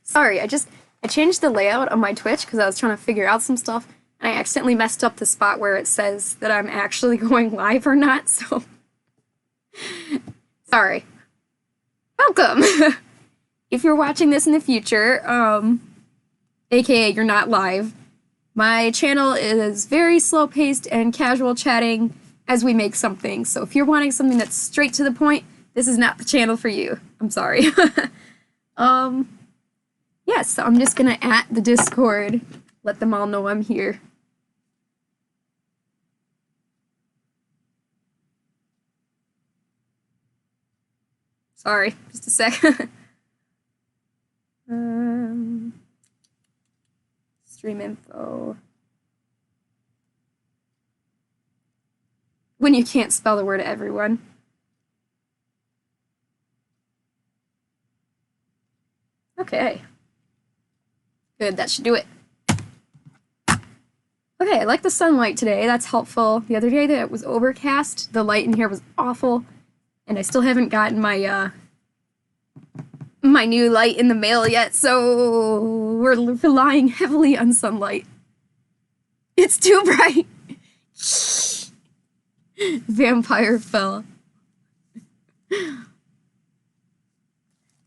Sorry, I changed the layout of my Twitch because I was trying to figure out some stuff, and I accidentally messed up the spot where it says that I'm actually going live or not, so sorry. Welcome! If you're watching this in the future, aka you're not live, my channel is very slow-paced and casual chatting as we make something, so if you're wanting something that's straight to the point, this is not the channel for you. I'm sorry. Yeah, so I'm just gonna at the Discord, let them all know I'm here. Sorry, just a sec. Stream info. When you can't spell the word everyone. Okay. Good, that should do it. Okay, I like the sunlight today, that's helpful. The other day that it was overcast, the light in here was awful, and I still haven't gotten my, my new light in the mail yet, so we're relying heavily on sunlight. It's too bright! Vampire fell.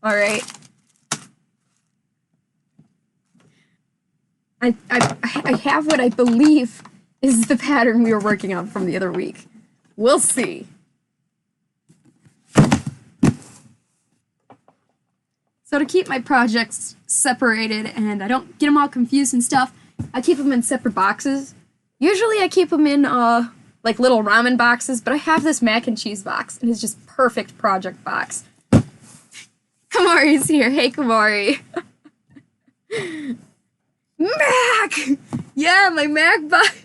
Alright. I have what I believe is the pattern we were working on from the other week. We'll see. So to keep my projects separated and I don't get them all confused and stuff, I keep them in separate boxes. Usually I keep them in, like little ramen boxes, but I have this mac and cheese box, and it's just perfect project box. Kamari's here. Hey, Kamari. Mac! Yeah, my Mac box.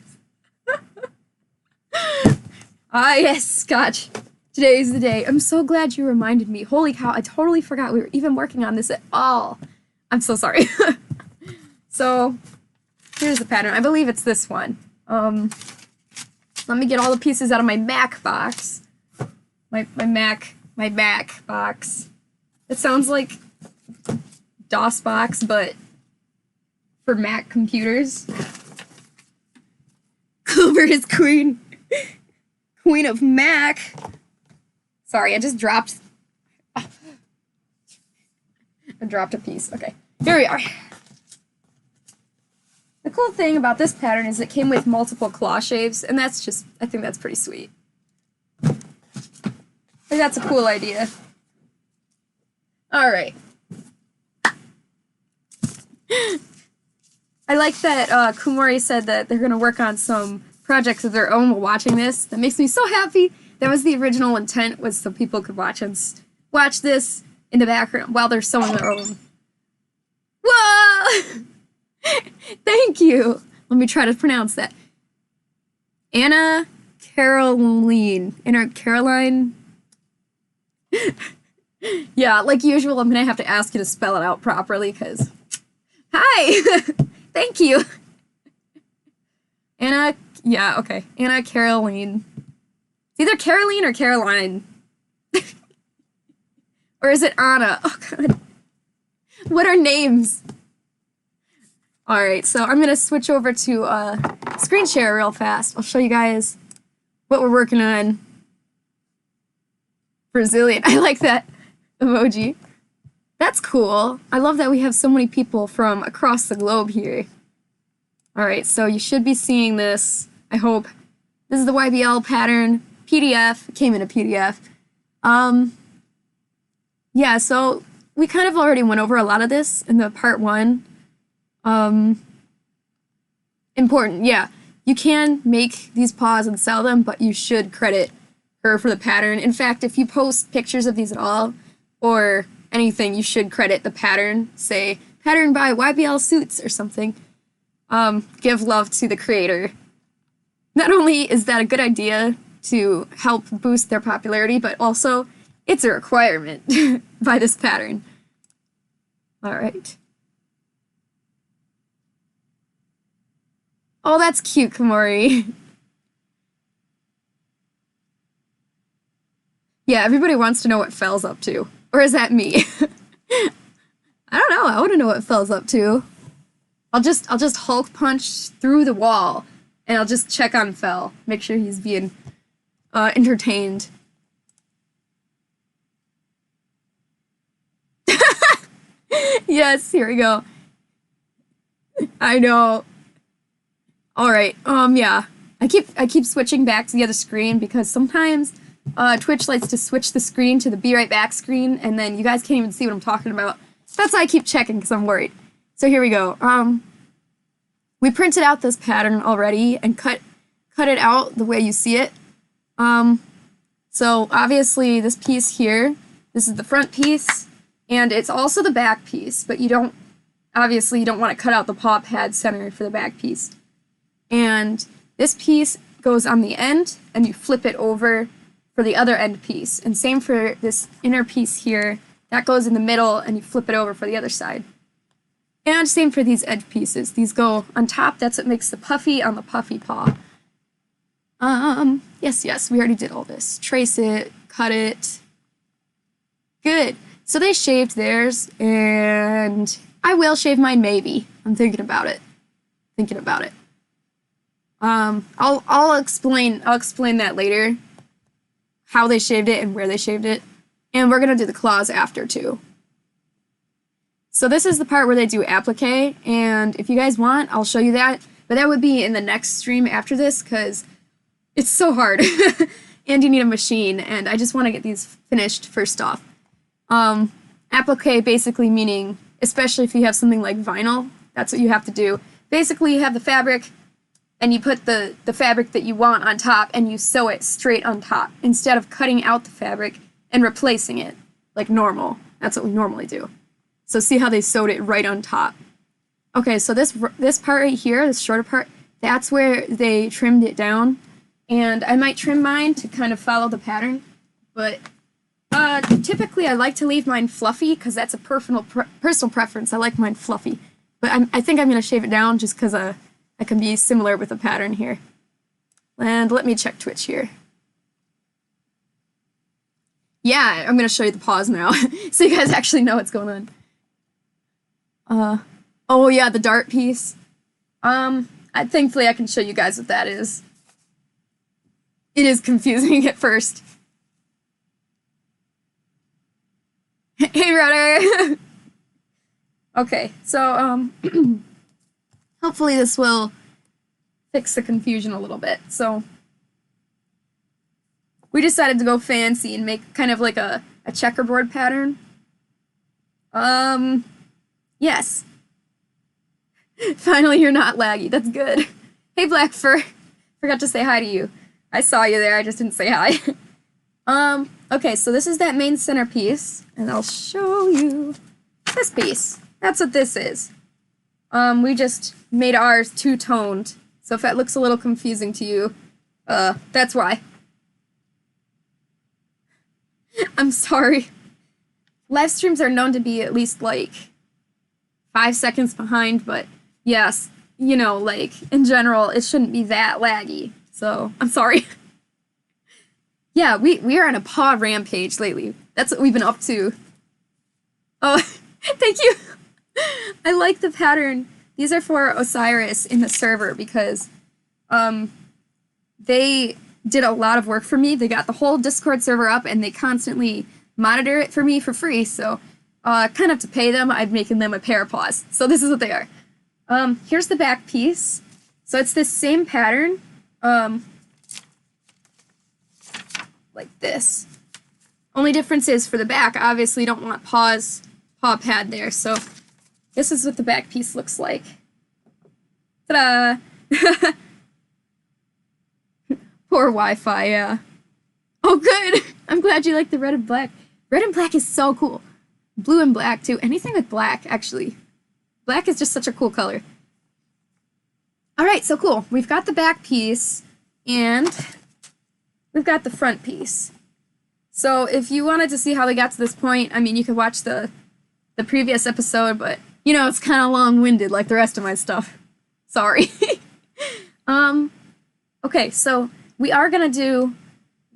Ah, yes, Scotch. Today's the day. I'm so glad you reminded me. Holy cow, I totally forgot we were even working on this at all. I'm so sorry. So, here's the pattern. I believe it's this one. Let me get all the pieces out of my Mac box. My Mac box. It sounds like DOS box, but for Mac computers. Clover is queen. Queen of Mac. Sorry, I just dropped... I dropped a piece. Okay, here we are. The cool thing about this pattern is it came with multiple claw shaves, and that's just... I think that's pretty sweet. I think that's a cool idea. Alright. I like that Kumori said that they're going to work on some projects of their own while watching this. That makes me so happy. That was the original intent, was so people could watch this in the background while they're sewing their own. Whoa! Thank you. Let me try to pronounce that. Anna Caroline. Anna Caroline? Yeah, like usual, I'm going to have to ask you to spell it out properly, because... Hi! Thank you! Anna... Yeah, okay. Anna Caroline. It's either Caroline or Caroline. Or is it Anna? Oh, God. What are names? Alright, so I'm going to switch over to screen share real fast. I'll show you guys what we're working on. Brazilian. I like that emoji. That's cool. I love that we have so many people from across the globe here. Alright, so you should be seeing this, I hope. This is the YBL pattern, PDF. It came in a PDF. Yeah, so we kind of already went over a lot of this in the part one. Important, yeah. You can make these paws and sell them, but you should credit her for the pattern. In fact, if you post pictures of these at all, or anything, you should credit the pattern. Say, pattern by YBL Suits or something. Give love to the creator. Not only is that a good idea to help boost their popularity, but also it's a requirement by this pattern. Alright. Oh, that's cute, Kamori. Yeah, everybody wants to know what Fell's up to. Or is that me? I don't know. I want to know what Fell's up to. I'll just Hulk punch through the wall, and I'll just check on Fell. Make sure he's being entertained. Yes, here we go. I know. All right. Yeah. I keep switching back to the other screen because sometimes Twitch likes to switch the screen to the be right back screen, and then you guys can't even see what I'm talking about. That's why I keep checking because I'm worried. So here we go. We printed out this pattern already and cut it out the way you see it. So obviously this piece here, this is the front piece, and it's also the back piece, but you don't want to cut out the paw pad center for the back piece. And this piece goes on the end, and you flip it over for the other end piece. And same for this inner piece here. That goes in the middle, and you flip it over for the other side. And same for these edge pieces. These go on top. That's what makes the puffy on the puffy paw. Yes, we already did all this. Trace it, cut it. Good. So they shaved theirs, and I will shave mine maybe. I'm thinking about it. I'll explain that later, how they shaved it and where they shaved it. And we're gonna do the claws after too. So this is the part where they do applique, and if you guys want, I'll show you that. But that would be in the next stream after this, because it's so hard. And you need a machine, and I just want to get these finished first off. Applique basically meaning, especially if you have something like vinyl, that's what you have to do. Basically, you have the fabric, and you put the fabric that you want on top, and you sew it straight on top, instead of cutting out the fabric and replacing it like normal. That's what we normally do. So see how they sewed it right on top. Okay, so this part right here, this shorter part, that's where they trimmed it down. And I might trim mine to kind of follow the pattern, but typically I like to leave mine fluffy because that's a personal preference. I like mine fluffy. But I think I'm going to shave it down just because I can be similar with the pattern here. And let me check Twitch here. Yeah, I'm going to show you the paws now so you guys actually know what's going on. Oh yeah, the dart piece. Thankfully I can show you guys what that is. It is confusing at first. Hey, Rudder! Okay, so, hopefully this will fix the confusion a little bit. So, we decided to go fancy and make kind of like a checkerboard pattern. Yes. Finally, you're not laggy. That's good. Hey, Black Fur. Forgot to say hi to you. I saw you there. I just didn't say hi. Okay, so this is that main centerpiece, and I'll show you this piece. That's what this is. We just made ours two-toned, so if that looks a little confusing to you, that's why. I'm sorry. Live streams are known to be at least, like, 5 seconds behind, but yes, you know, like, in general, it shouldn't be that laggy, so I'm sorry. Yeah, we are on a paw rampage lately. That's what we've been up to. Oh, thank you. I like the pattern. These are for Osiris in the server because they did a lot of work for me. They got the whole Discord server up and they constantly monitor it for me for free. So kind of to pay them, I'm making them a pair of paws. So this is what they are. Here's the back piece. So it's this same pattern. Like this. Only difference is for the back, obviously you don't want paw pad there, so this is what the back piece looks like. Ta-da! Poor Wi-Fi, yeah. Oh, good! I'm glad you like the red and black. Red and black is so cool. Blue and black, too. Anything with black, actually. Black is just such a cool color. Alright, so cool. We've got the back piece, and we've got the front piece. So if you wanted to see how they got to this point, I mean, you could watch the previous episode, but, you know, it's kind of long-winded like the rest of my stuff. Sorry. Okay, so we are going to do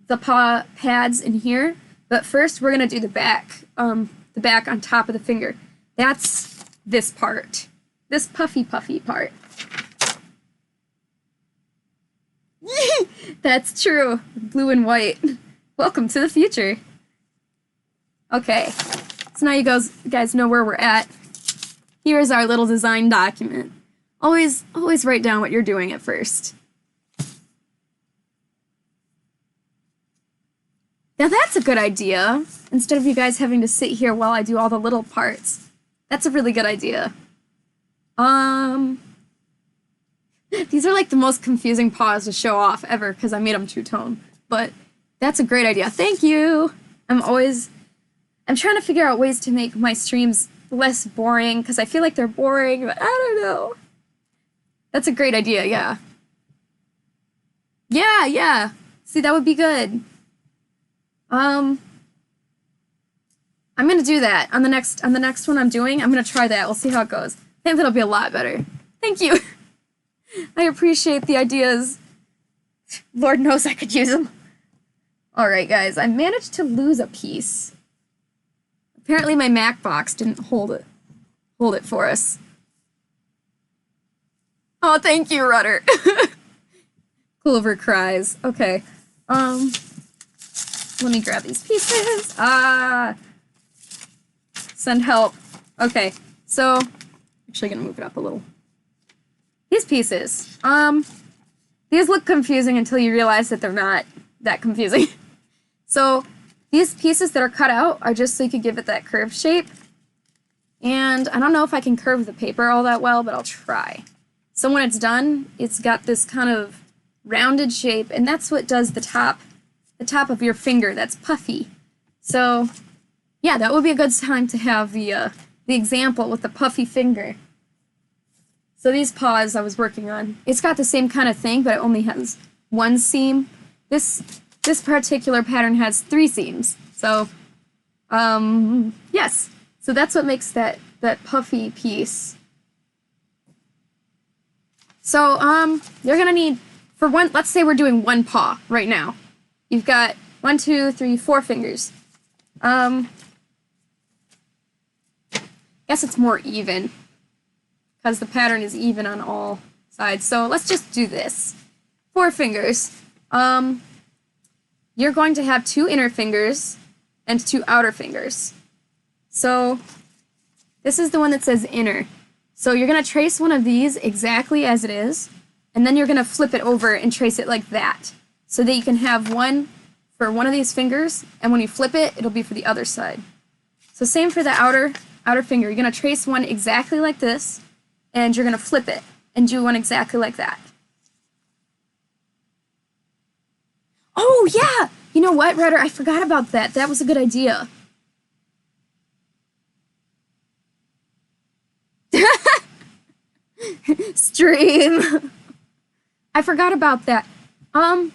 the paw pads in here, but first we're going to do the back on top of the finger. That's this part. This puffy part. That's true. Blue and white. Welcome to the future. Okay. So now you guys know where we're at. Here's our little design document. Always write down what you're doing at first. Now that's a good idea. Instead of you guys having to sit here while I do all the little parts. That's a really good idea. These are like the most confusing paws to show off ever because I made them two-tone. But that's a great idea. Thank you! I'm trying to figure out ways to make my streams less boring because I feel like they're boring, but I don't know. That's a great idea, yeah. Yeah. See, that would be good. I'm gonna do that on the next one I'm doing. I'm gonna try that. We'll see how it goes. I think that'll be a lot better. Thank you. I appreciate the ideas. Lord knows I could use them. All right, guys. I managed to lose a piece. Apparently, my Mac box didn't hold it for us. Oh, thank you, Rudder. Clover cries. Okay. Let me grab these pieces. Send help. Okay, so actually gonna move it up a little. These pieces. These look confusing until you realize that they're not that confusing. So these pieces that are cut out are just so you could give it that curved shape. And I don't know if I can curve the paper all that well, but I'll try. So when it's done, it's got this kind of rounded shape, and that's what does the top of your finger. That's puffy. So yeah, that would be a good time to have the example with the puffy finger. So these paws I was working on, it's got the same kind of thing, but it only has one seam. This particular pattern has 3 seams. So, yes. So that's what makes that puffy piece. So, you're gonna need, for one, let's say we're doing one paw right now. You've got 1, 2, 3, 4 fingers. Guess it's more even because the pattern is even on all sides. So let's just do this. 4 fingers. You're going to have 2 inner fingers and 2 outer fingers. So this is the one that says inner. So you're going to trace one of these exactly as it is, and then you're going to flip it over and trace it like that, so that you can have one for one of these fingers, and when you flip it, it'll be for the other side. So same for the outer finger. You're going to trace one exactly like this, and you're going to flip it and do one exactly like that. Oh, yeah! You know what, Rudder? I forgot about that. That was a good idea. Stream! I forgot about that. Because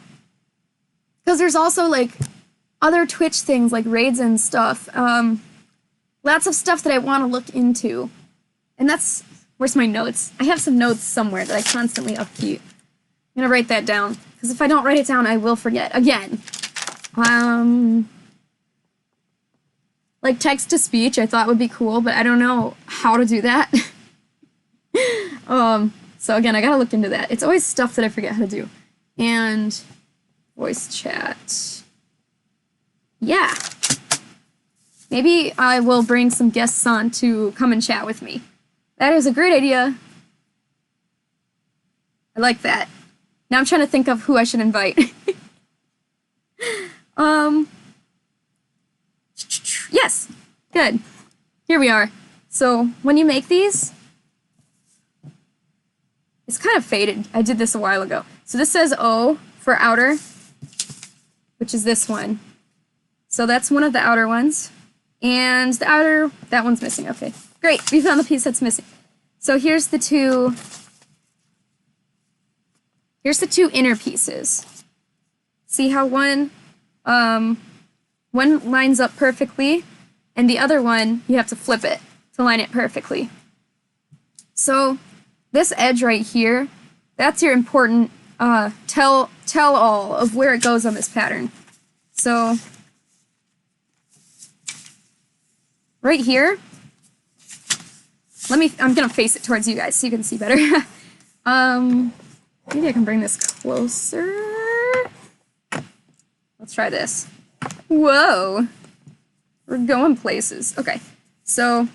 there's also, like, other Twitch things, like raids and stuff. Lots of stuff that I want to look into. And that's... Where's my notes? I have some notes somewhere that I constantly upkeep. I'm gonna write that down, because if I don't write it down, I will forget again. Like text-to-speech, I thought would be cool, but I don't know how to do that. So again, I gotta look into that. It's always stuff that I forget how to do. And voice chat. Yeah. Maybe I will bring some guests on to come and chat with me. That is a great idea. I like that. Now I'm trying to think of who I should invite. Yes, good. Here we are. So when you make these, it's kind of faded. I did this a while ago. So this says O for outer, which is this one. So that's one of the outer ones. And the outer, that one's missing. Okay, great. We found the piece that's missing. So here's the two inner pieces. See how one lines up perfectly, and the other one, you have to flip it to line it perfectly. So this edge right here, that's your important tell-all of where it goes on this pattern. So right here, I'm gonna face it towards you guys so you can see better. Maybe I can bring this closer. Let's try this. Whoa. We're going places. Okay, so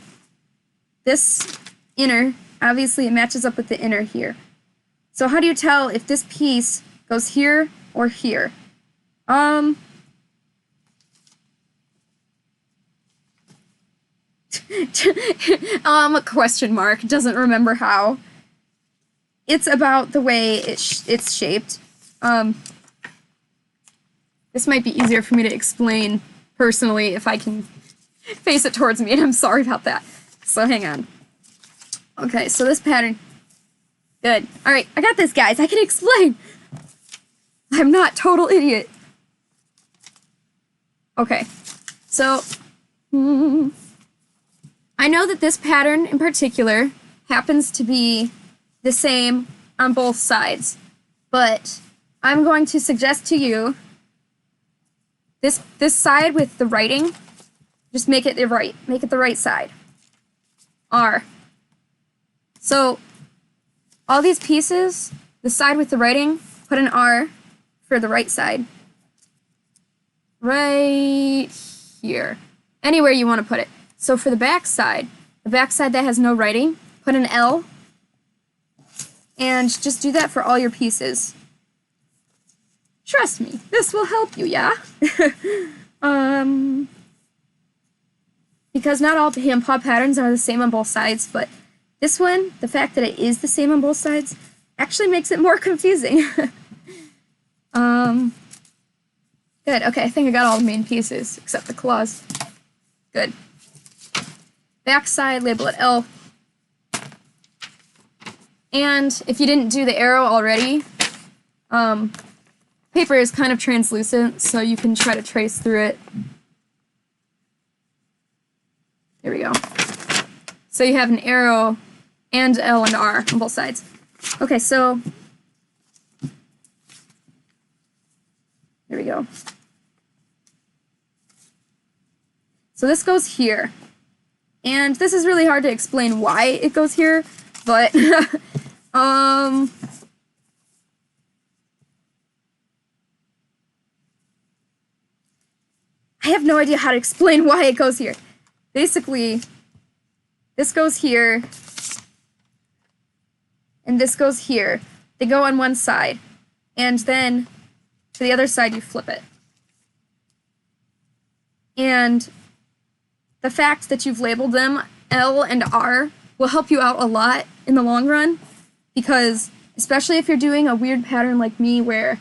this inner, obviously it matches up with the inner here. So how do you tell if this piece goes here or here? A question mark, doesn't remember how. It's about the way it's shaped. This might be easier for me to explain personally if I can face it towards me, and I'm sorry about that. So hang on. Okay, so this pattern. Good. Alright, I got this, guys. I can explain. I'm not total idiot. Okay, so I know that this pattern in particular happens to be the same on both sides, but I'm going to suggest to you this side with the writing, just make it the right side. R. So all these pieces, the side with the writing, put an R for the right side. Right here. Anywhere you want to put it. So for the back side that has no writing, put an L. And just do that for all your pieces. Trust me, this will help you, yeah? Because not all hand-paw patterns are the same on both sides, but this one, the fact that it is the same on both sides, actually makes it more confusing. Good, okay, I think I got all the main pieces, except the claws. Good. Back side, label it L. And if you didn't do the arrow already, paper is kind of translucent, so you can try to trace through it. There we go. So you have an arrow and L and R on both sides. Okay, so there we go. So this goes here. And this is really hard to explain why it goes here, but I have no idea how to explain why it goes here. Basically, this goes here, and this goes here. They go on one side, and then to the other side you flip it. And the fact that you've labeled them L and R will help you out a lot in the long run, because especially if you're doing a weird pattern like me where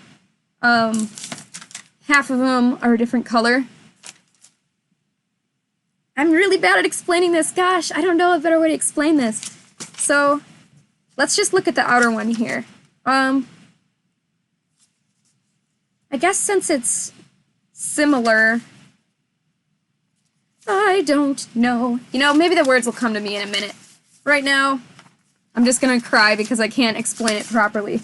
half of them are a different color. I'm really bad at explaining this. Gosh, I don't know a better way to explain this. So let's just look at the outer one here. I guess since it's similar, I don't know. You know, maybe the words will come to me in a minute. Right now, I'm just gonna cry because I can't explain it properly.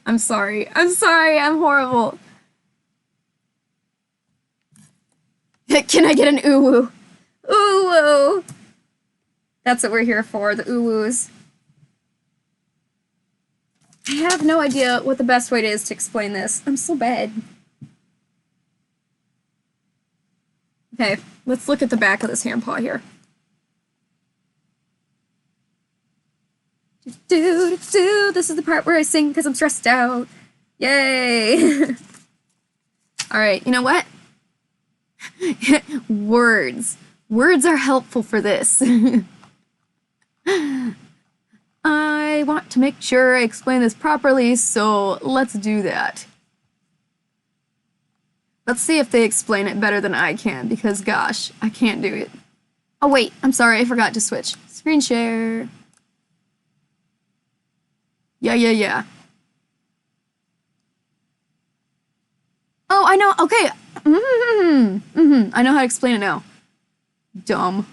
I'm sorry. I'm horrible. Can I get an ooh-woo? Ooh-woo! That's what we're here for, the ooh-woos. I have no idea what the best way is to explain this. I'm so bad. Okay, let's look at the back of this handpaw here. This is the part where I sing because I'm stressed out. Yay! Alright, you know what? Words. Words are helpful for this. I want to make sure I explain this properly, so let's do that. Let's see if they explain it better than I can, because gosh, I can't do it. Oh wait, I'm sorry, I forgot to switch. Screen share. Yeah. Oh, I know, okay. I know how to explain it now. Dumb.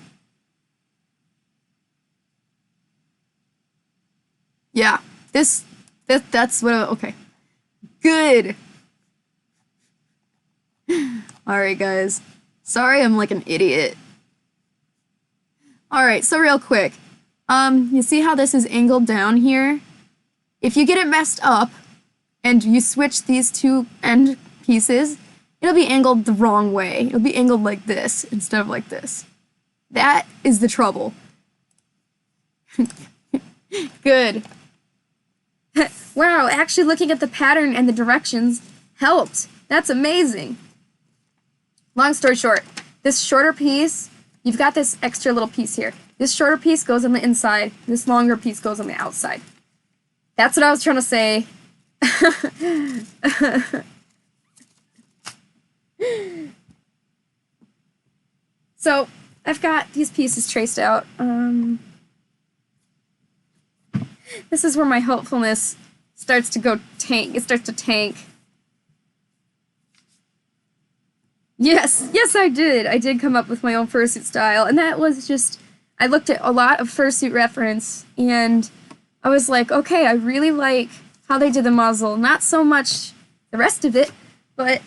Yeah, that's what, okay. Good. Alright, guys. Sorry, I'm like an idiot. Alright, so real quick. You see how this is angled down here? If you get it messed up, and you switch these two end pieces, it'll be angled the wrong way. It'll be angled like this instead of like this. That is the trouble. Good. Wow, actually looking at the pattern and the directions helped. That's amazing. Long story short, this shorter piece, you've got this extra little piece here. This shorter piece goes on the inside, this longer piece goes on the outside. That's what I was trying to say. So, I've got these pieces traced out. This is where my helpfulness starts to go tank. It starts to tank. Yes, I did. I did come up with my own fursuit style, and that was just, I looked at a lot of fursuit reference, and I was like, okay, I really like how they did the muzzle. Not so much the rest of it, but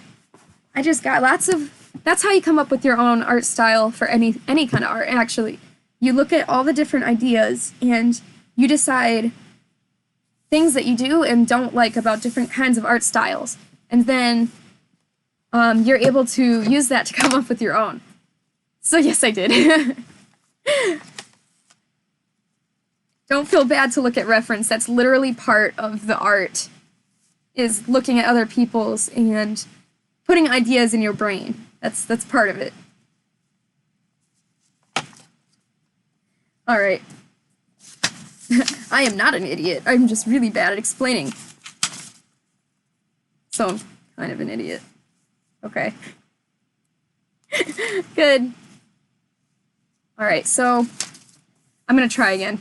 I just got lots of, that's how you come up with your own art style for any kind of art, actually. You look at all the different ideas, and you decide things that you do and don't like about different kinds of art styles. And then you're able to use that to come up with your own. So yes, I did. Don't feel bad to look at reference. That's literally part of the art, is looking at other people's and putting ideas in your brain. That's part of it. All right. I am not an idiot. I'm just really bad at explaining. So I'm kind of an idiot. Okay. Good. All right, so I'm gonna try again.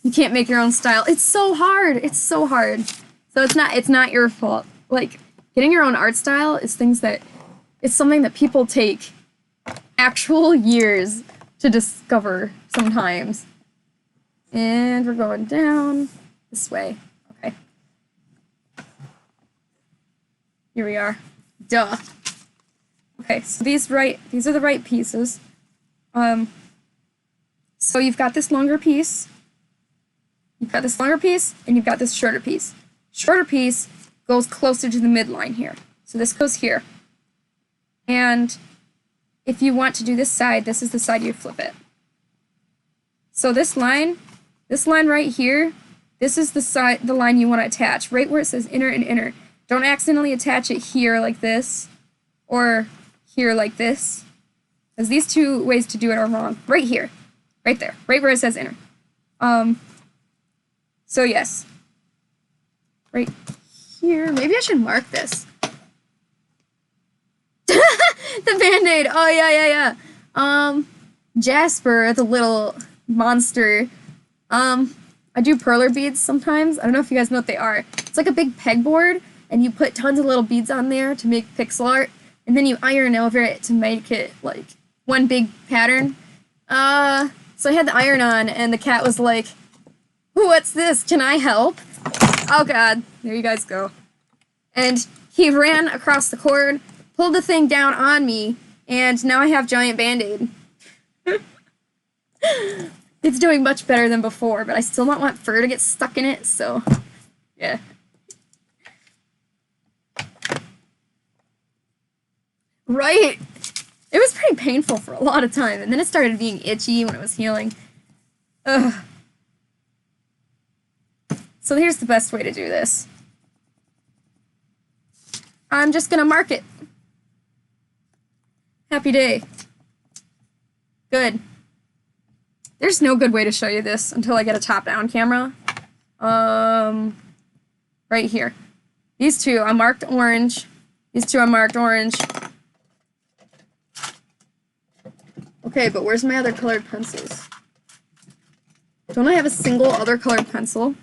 You can't make your own style. It's so hard. It's so hard. So it's not your fault. Like, getting your own art style is it's something that people take actual years to discover sometimes. And we're going down this way. Okay. Here we are. Duh. Okay, so these are the right pieces. So you've got this longer piece. You've got this longer piece, and you've got this shorter piece. Shorter piece goes closer to the midline here. So this goes here. And if you want to do this side, this is the side you flip it. So this line right here, this is the line you want to attach, right where it says inner and inner. Don't accidentally attach it here like this, or here like this, because these two ways to do it are wrong. Right here, right there, right where it says inner. So yes, right here. Maybe I should mark this. The Band-Aid. Oh yeah. Jasper, the little monster. I do perler beads sometimes. I don't know if you guys know what they are. It's like a big pegboard, and you put tons of little beads on there to make pixel art, and then you iron over it to make it like one big pattern. So I had the iron on, and the cat was like, "What's this? Can I help?" Oh god, there you guys go. And he ran across the cord, pulled the thing down on me, and now I have giant Band-Aid. It's doing much better than before, but I still don't want fur to get stuck in it, so yeah. Right? It was pretty painful for a lot of time, and then it started being itchy when it was healing. Ugh. So here's the best way to do this. I'm just gonna mark it. Happy day. Good. There's no good way to show you this until I get a top-down camera. Right here. These two I marked orange. These two I marked orange. Okay, but where's my other colored pencils? Don't I have a single other colored pencil?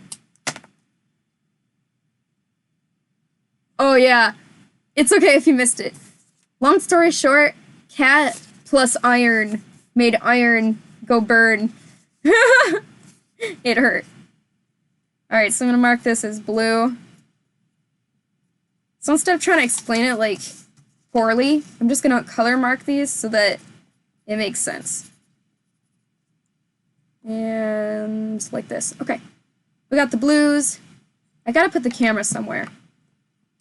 Oh yeah. It's okay if you missed it. Long story short, cat plus iron made iron go burn. It hurt. Alright, so I'm gonna mark this as blue. So instead of trying to explain it like poorly. I'm just gonna color mark these so that it makes sense. And like this. Okay. We got the blues. I gotta put the camera somewhere.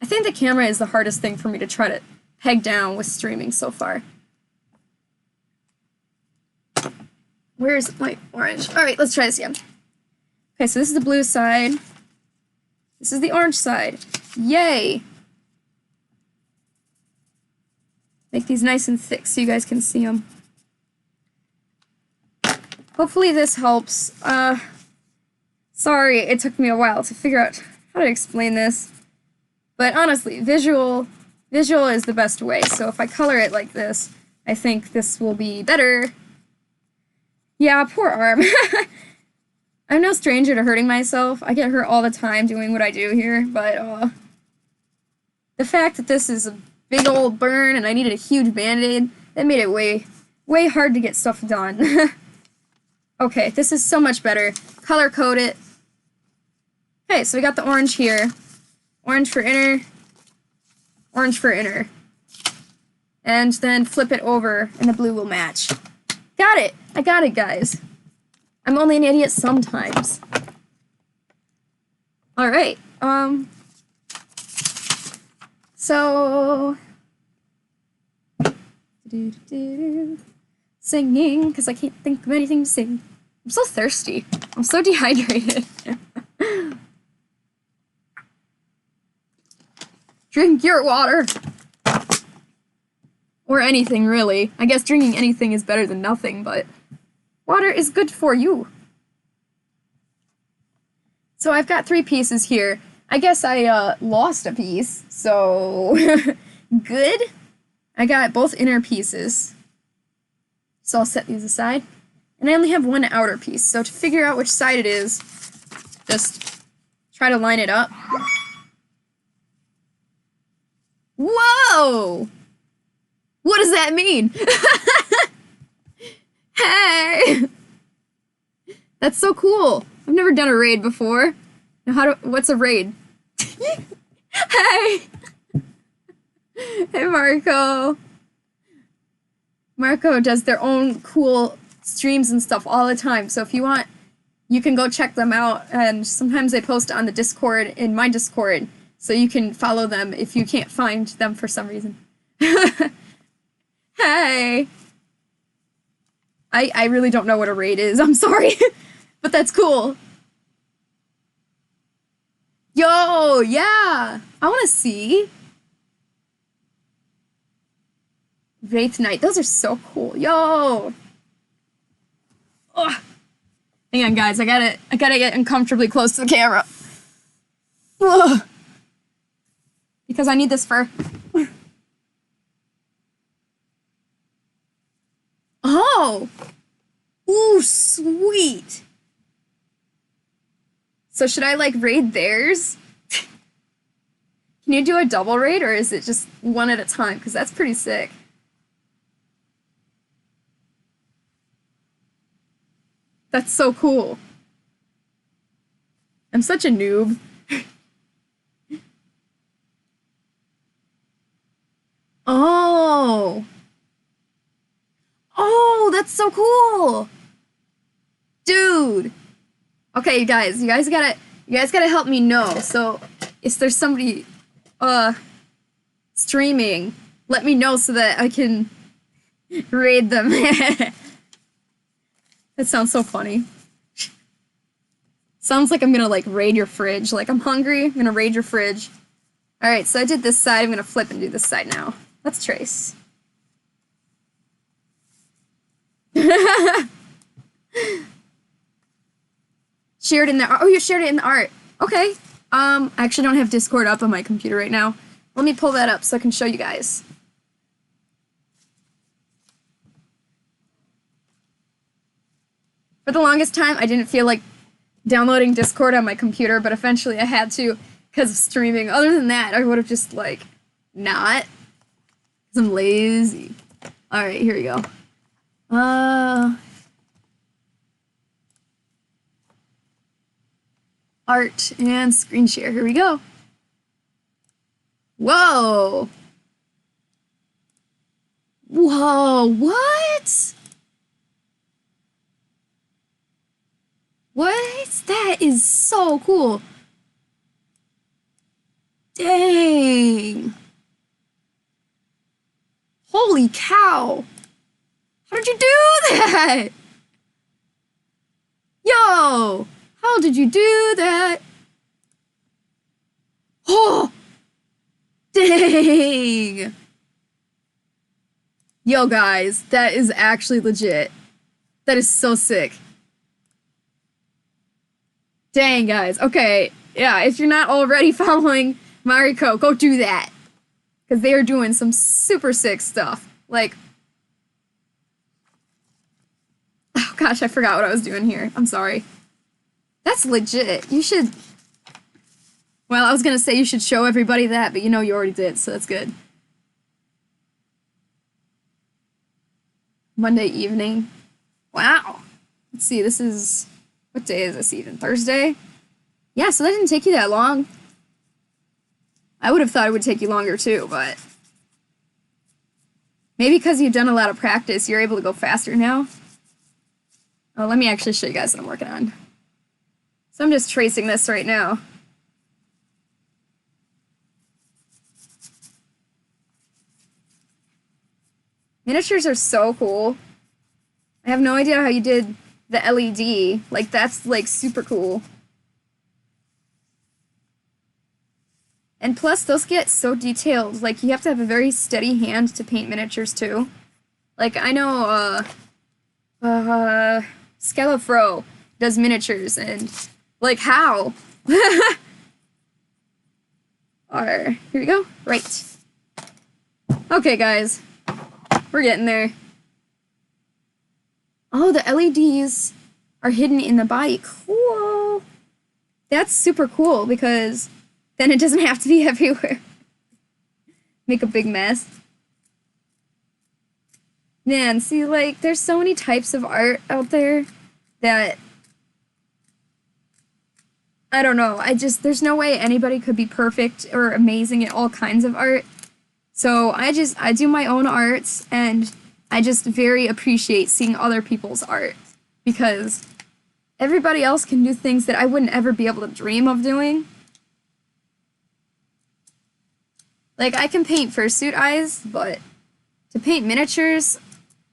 I think the camera is the hardest thing for me to try to peg down with streaming so far. Where's my orange? Alright, let's try this again. Okay, so this is the blue side. This is the orange side. Yay! Make these nice and thick so you guys can see them. Hopefully this helps. Sorry, it took me a while to figure out how to explain this. But honestly, visual is the best way. So if I color it like this, I think this will be better. Yeah, poor arm. I'm no stranger to hurting myself. I get hurt all the time doing what I do here, but the fact that this is a big old burn and I needed a huge band-aid, that made it way hard to get stuff done. Okay, this is so much better. Color code it. Okay, so we got the orange here. Orange for inner. Orange for inner. And then flip it over and the blue will match. Got it! I got it, guys. I'm only an idiot sometimes. Alright, so... Singing, because I can't think of anything to sing. I'm so thirsty. I'm so dehydrated. Drink your water. Or anything, really. I guess drinking anything is better than nothing, but water is good for you. So I've got 3 pieces here. I guess I lost a piece, so good. I got both inner pieces. So I'll set these aside. And I only have 1 outer piece, so to figure out which side it is, just try to line it up. Whoa! What does that mean? Hey! That's so cool. I've never done a raid before. Now what's a raid? Hey! Hey, Marco. Marco does their own cool streams and stuff all the time, so if you want, you can go check them out, and sometimes they post on the Discord, in my Discord, so you can follow them if you can't find them for some reason. Hey! I really don't know what a raid is, I'm sorry, but that's cool. Yo, yeah! I wanna see. Wraith Knight, those are so cool. Yo! Ugh. Hang on, guys, I gotta get uncomfortably close to the camera. Ugh. Because I need this fur. Oh! Ooh, sweet! So should I, like, raid theirs? Can you do a double raid, or is it just one at a time? Because that's pretty sick. That's so cool. I'm such a noob. Oh! Oh, that's so cool! Dude! Okay, you guys gotta help me know. So, if there's somebody, streaming, let me know so that I can raid them. That sounds so funny. Sounds like I'm gonna, like, raid your fridge. Like, I'm hungry, I'm gonna raid your fridge. Alright, so I did this side, I'm gonna flip and do this side now. Let's trace. Shared in the... Oh, you shared it in the art. Okay. I actually don't have Discord up on my computer right now. Let me pull that up so I can show you guys. For the longest time, I didn't feel like downloading Discord on my computer, but eventually I had to because of streaming. Other than that, I would have just, like, not. Because I'm lazy. Alright, here we go. Art and screen share. Here we go. Whoa! Whoa, what? What? That is so cool. Dang. Holy cow. How did you do that? Yo, how did you do that? Oh, dang. Yo, guys, that is actually legit. That is so sick. Dang, guys. Okay, yeah, if you're not already following Mariko, go do that. Because they are doing some super sick stuff. Like, oh gosh, I forgot what I was doing here. I'm sorry. That's legit. You should... Well, I was gonna say you should show everybody that, but you know you already did, so that's good. Monday evening. Wow. Let's see, this is... What day is this even? Thursday? Yeah, so that didn't take you that long. I would have thought it would take you longer too, but... Maybe because you've done a lot of practice, you're able to go faster now. Oh, let me actually show you guys what I'm working on. So I'm just tracing this right now. Miniatures are so cool. I have no idea how you did the LED. Like, that's, like, super cool. And plus, those get so detailed. Like, you have to have a very steady hand to paint miniatures, too. Like, I know, Scalafro does miniatures, and, like, how? Alright, here we go. Right. Okay, guys. We're getting there. Oh, the LEDs are hidden in the body. Cool. That's super cool, because then it doesn't have to be everywhere. Make a big mess. Man, see, like, there's so many types of art out there that... I don't know. There's no way anybody could be perfect or amazing at all kinds of art. So I do my own arts, and I just very appreciate seeing other people's art, because everybody else can do things that I wouldn't ever be able to dream of doing. Like, I can paint fursuit eyes, but to paint miniatures,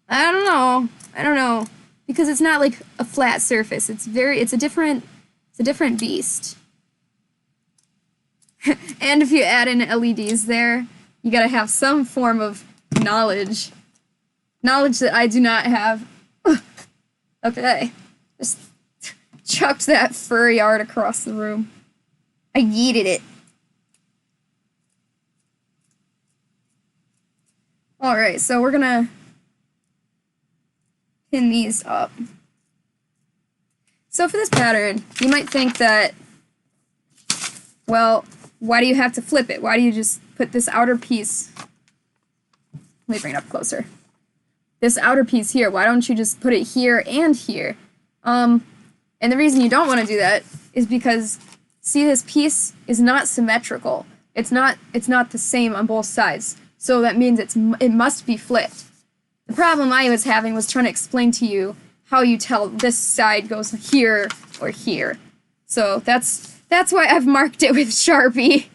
I don't know. I don't know, because it's not like a flat surface. It's a different beast. And if you add in LEDs there, you gotta have some form of knowledge. Knowledge that I do not have. Okay. Just chucked that furry art across the room. I yeeted it. Alright, so we're gonna pin these up. So for this pattern, you might think that, well, why do you have to flip it? Why do you just put this outer piece... Let me bring it up closer. This outer piece here, why don't you just put it here and here? And the reason you don't want to do that is because, see, this piece is not symmetrical. It's not the same on both sides. So that means it must be flipped. The problem I was having was trying to explain to you how you tell this side goes here or here. So that's why I've marked it with Sharpie.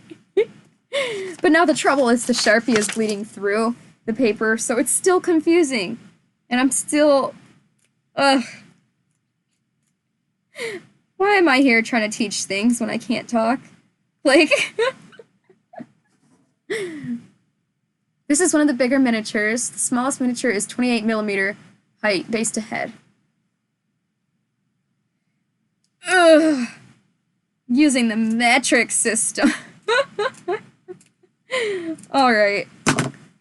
But now the trouble is the Sharpie is bleeding through the paper, so it's still confusing. And I'm still... Ugh. Why am I here trying to teach things when I can't talk? Like... This is one of the bigger miniatures. The smallest miniature is 28mm height, base to head. Ugh. Using the metric system. Alright.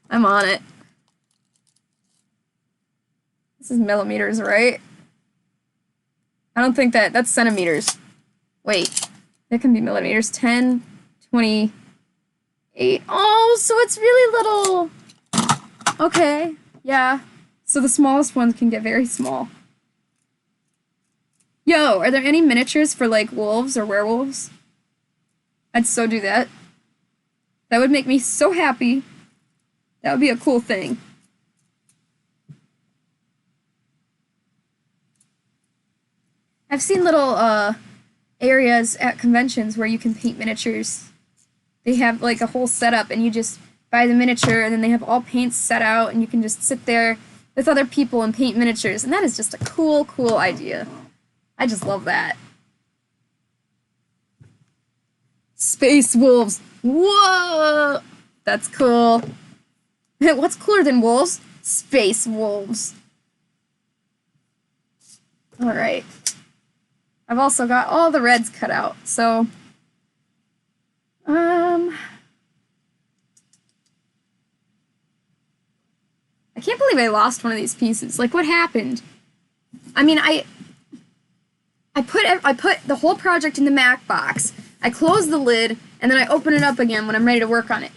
I'm on it. This is millimeters, right? I don't think that's centimeters. Wait. That can be millimeters. 10, 20... 8. Oh, so it's really little. Okay, yeah. So the smallest ones can get very small. Yo, are there any miniatures for, like, wolves or werewolves? I'd so do that. That would make me so happy. That would be a cool thing. I've seen little areas at conventions where you can paint miniatures. They have like a whole setup and you just buy the miniature and then they have all paints set out and you can just sit there with other people and paint miniatures, and that is just a cool, cool idea. I just love that. Space wolves. Whoa! That's cool. What's cooler than wolves? Space wolves. Alright. I've also got all the reds cut out, so... I can't believe I lost one of these pieces. Like, what happened? I mean, I put the whole project in the Mac box. I close the lid, and then I open it up again when I'm ready to work on it.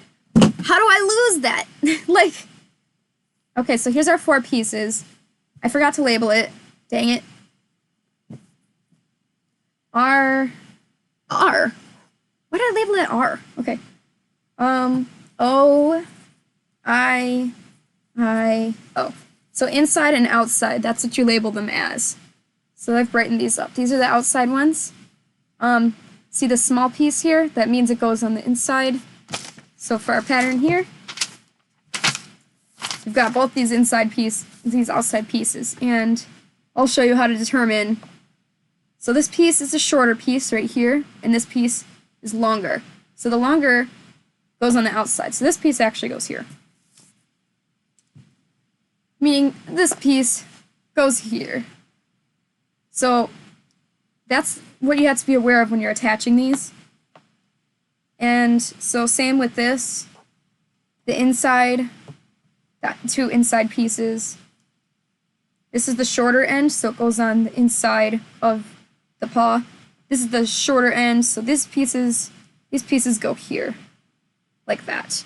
How do I lose that? Like, okay, so here's our 4 pieces. I forgot to label it. Dang it. R. Why did I label it R? Okay. O, I, O. So inside and outside, that's what you label them as. So I've brightened these up. These are the outside ones. See the small piece here? That means it goes on the inside. So for our pattern here, we've got both these these outside pieces, and I'll show you how to determine. So this piece is a shorter piece right here, and this piece is longer. So the longer goes on the outside. So this piece actually goes here. Meaning this piece goes here. So that's what you have to be aware of when you're attaching these. And so same with this. The inside, got 2 inside pieces. This is the shorter end, so it goes on the inside of the paw. This is the shorter end, so these pieces go here. Like that.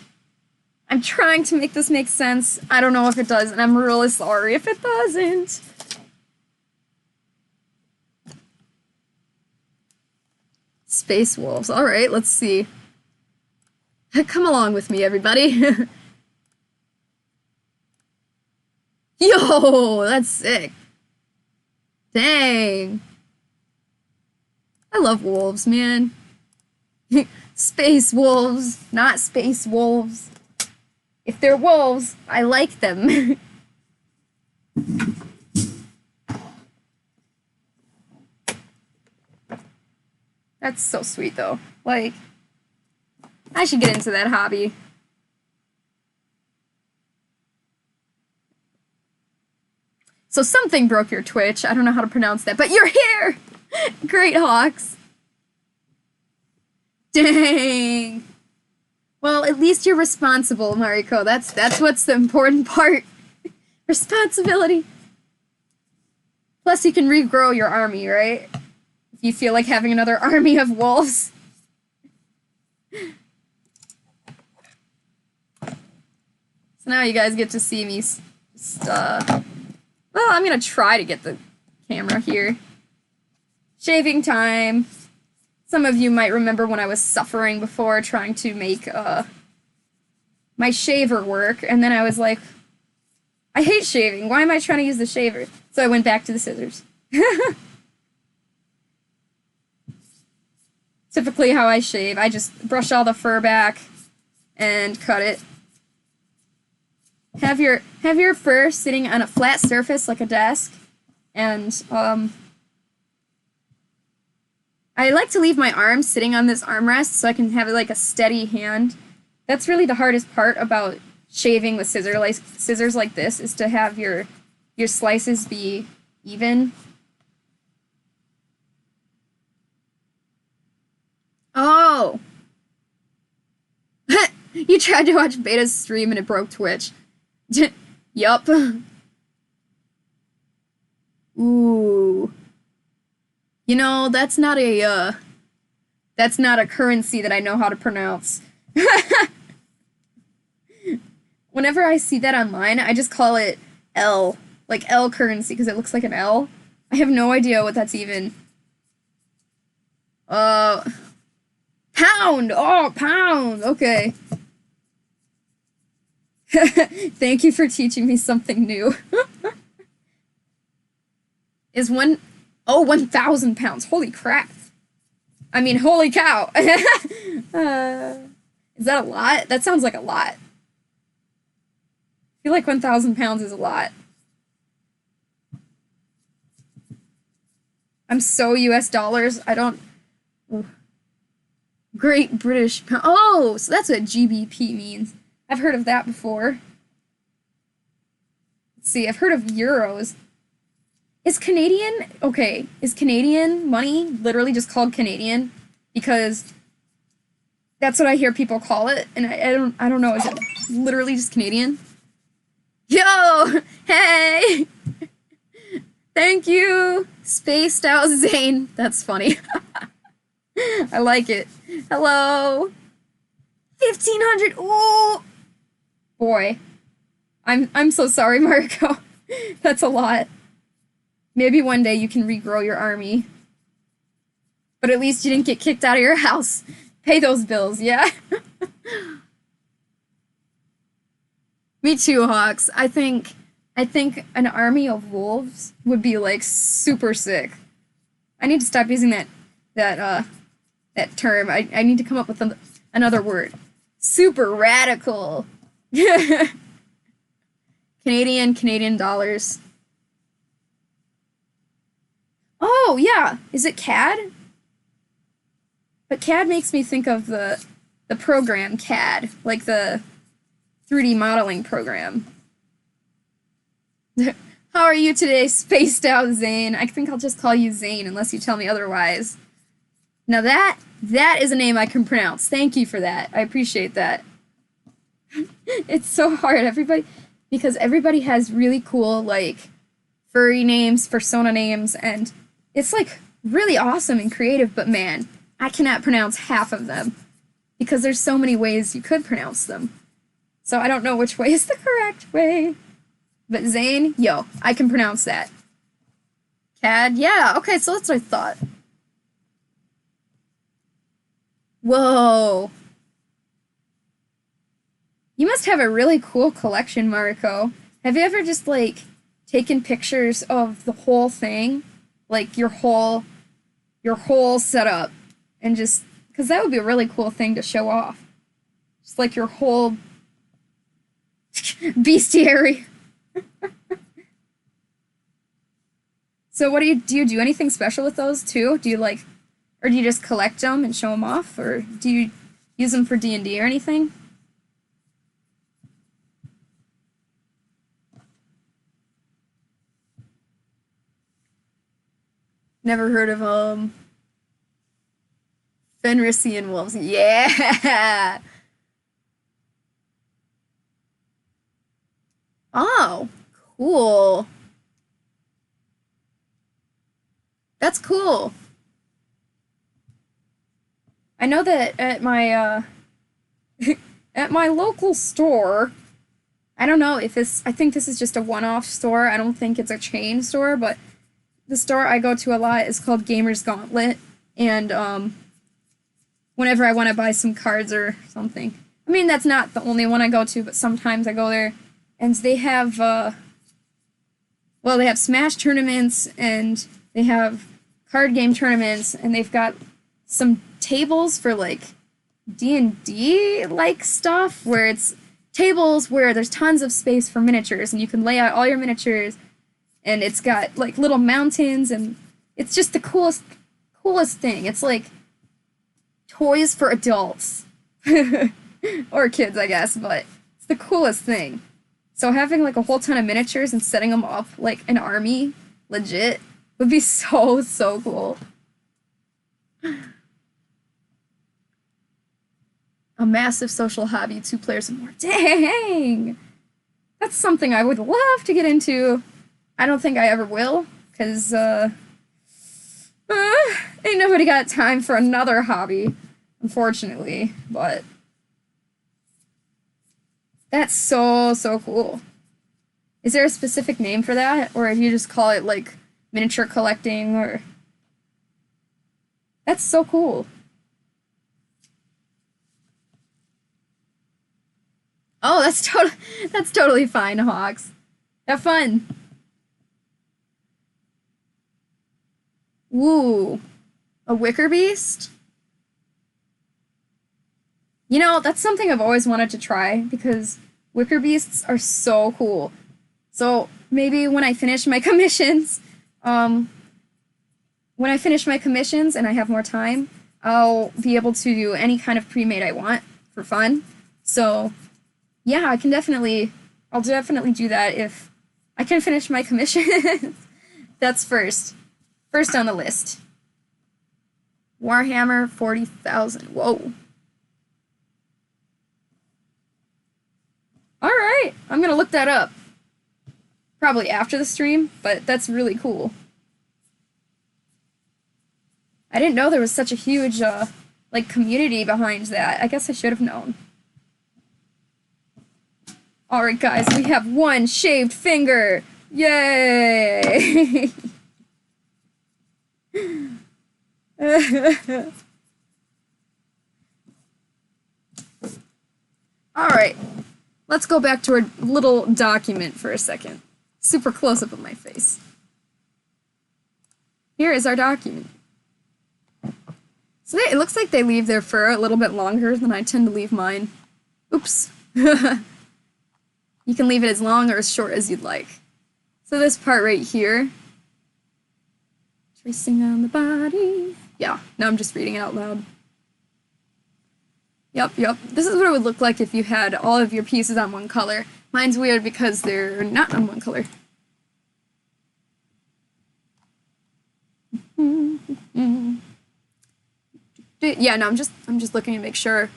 I'm trying to make this make sense. I don't know if it does, and I'm really sorry if it doesn't. Space wolves. Alright, let's see. Come along with me, everybody. Yo, that's sick. Dang. I love wolves, man. Space wolves, not space wolves. If they're wolves, I like them. That's so sweet, though. Like, I should get into that hobby. So something broke your Twitch. I don't know how to pronounce that, but you're here! Great Hawks. Dang. Well, at least you're responsible, Mariko. That's what's the important part. Responsibility. Plus, you can regrow your army, right? If you feel like having another army of wolves. So now you guys get to see me well, I'm gonna try to get the camera here. Shaving time. Some of you might remember when I was suffering before trying to make my shaver work, and then I was like, I hate shaving. Why am I trying to use the shaver? So I went back to the scissors. Typically how I shave, I just brush all the fur back and cut it. Have your fur sitting on a flat surface like a desk, and I like to leave my arm sitting on this armrest so I can have like a steady hand. That's really the hardest part about shaving with scissors like this, is to have your slices be even. Oh! You tried to watch Beta's stream and it broke Twitch. Yup. Ooh. You know, that's not a currency that I know how to pronounce. Whenever I see that online, I just call it L. Like L currency, because it looks like an L. I have no idea what that's even. Pound! Oh, pound! Okay. Thank you for teaching me something new. Is one... Oh, 1,000 pounds. Holy crap. I mean, holy cow. Is that a lot? That sounds like a lot. I feel like 1,000 pounds is a lot. I'm so US dollars. I don't... Ooh. Great British Pound. Oh, so that's what GBP means. I've heard of that before. Let's see, I've heard of euros. Is Canadian... Okay, is Canadian money literally just called Canadian? Because that's what I hear people call it, and I don't know, is it literally just Canadian? Yo! Hey! Thank you! Spaced out Zane. That's funny. I like it. Hello! 1,500! Ooh! Boy. I'm so sorry, Marco. That's a lot. Maybe one day you can regrow your army. But at least you didn't get kicked out of your house. Pay those bills, yeah? Me too, Hawks. I think an army of wolves would be like super sick. I need to stop using that term. I need to come up with another word. Super radical. Canadian dollars. Oh, yeah. Is it CAD? But CAD makes me think of the program CAD, like the 3D modeling program. How are you today, spaced out Zane? I think I'll just call you Zane unless you tell me otherwise. Now that is a name I can pronounce. Thank you for that. I appreciate that. It's so hard, because everybody has really cool, like, furry names, persona names, and it's, like, really awesome and creative, but man, I cannot pronounce half of them because there's so many ways you could pronounce them. So I don't know which way is the correct way. But Zane, yo, I can pronounce that. CAD, yeah, okay, so that's what I thought. Whoa. You must have a really cool collection, Mariko. Have you ever just, like, taken pictures of the whole thing? Like, your whole setup? And just, because that would be a really cool thing to show off. Just like your whole bestiary. So what do you do anything special with those too? Do you like, or do you just collect them and show them off? Or do you use them for D&D or anything? Never heard of Fenrisian wolves. Yeah! Oh, cool. That's cool. I know that at my, at my local store, I don't know if I think this is just a one-off store. I don't think it's a chain store, but the store I go to a lot is called Gamer's Gauntlet, and, whenever I want to buy some cards or something. I mean, that's not the only one I go to, but sometimes I go there, and they have, well, they have Smash tournaments, and they have card game tournaments, and they've got some tables for, like, D&D-like stuff, where it's tables where there's tons of space for miniatures, and you can lay out all your miniatures, and it's got, like, little mountains, and it's just the coolest thing. It's, like, toys for adults. Or kids, I guess, but it's the coolest thing. So having, like, a whole ton of miniatures and setting them up like an army, legit, would be so, so cool. A massive social hobby, 2 players and more. Dang! That's something I would love to get into. I don't think I ever will, because, ain't nobody got time for another hobby, unfortunately, but that's so, so cool. Is there a specific name for that, or do you just call it, like, miniature collecting, or... That's so cool. Oh, that's totally fine, Hawks. Have fun. Ooh, a wicker beast? You know, that's something I've always wanted to try because wicker beasts are so cool. So maybe when I finish my commissions, and I have more time, I'll be able to do any kind of pre-made I want for fun. So yeah, I'll definitely do that if I can finish my commission. That's first on the list. Warhammer 40,000. Whoa. All right, I'm gonna look that up. Probably after the stream, but that's really cool. I didn't know there was such a huge, like, community behind that. I guess I should have known. All right, guys, we have one shaved finger. Yay! All right. Let's go back to our little document for a second. Super close up of my face. Here is our document. So it looks like they leave their fur a little bit longer than I tend to leave mine. Oops. You can leave it as long or as short as you'd like. So this part right here. Tracing on the body. Yeah, now I'm just reading it out loud. Yep. This is what it would look like if you had all of your pieces on one color. Mine's weird because they're not on one color. Yeah, no, I'm just looking to make sure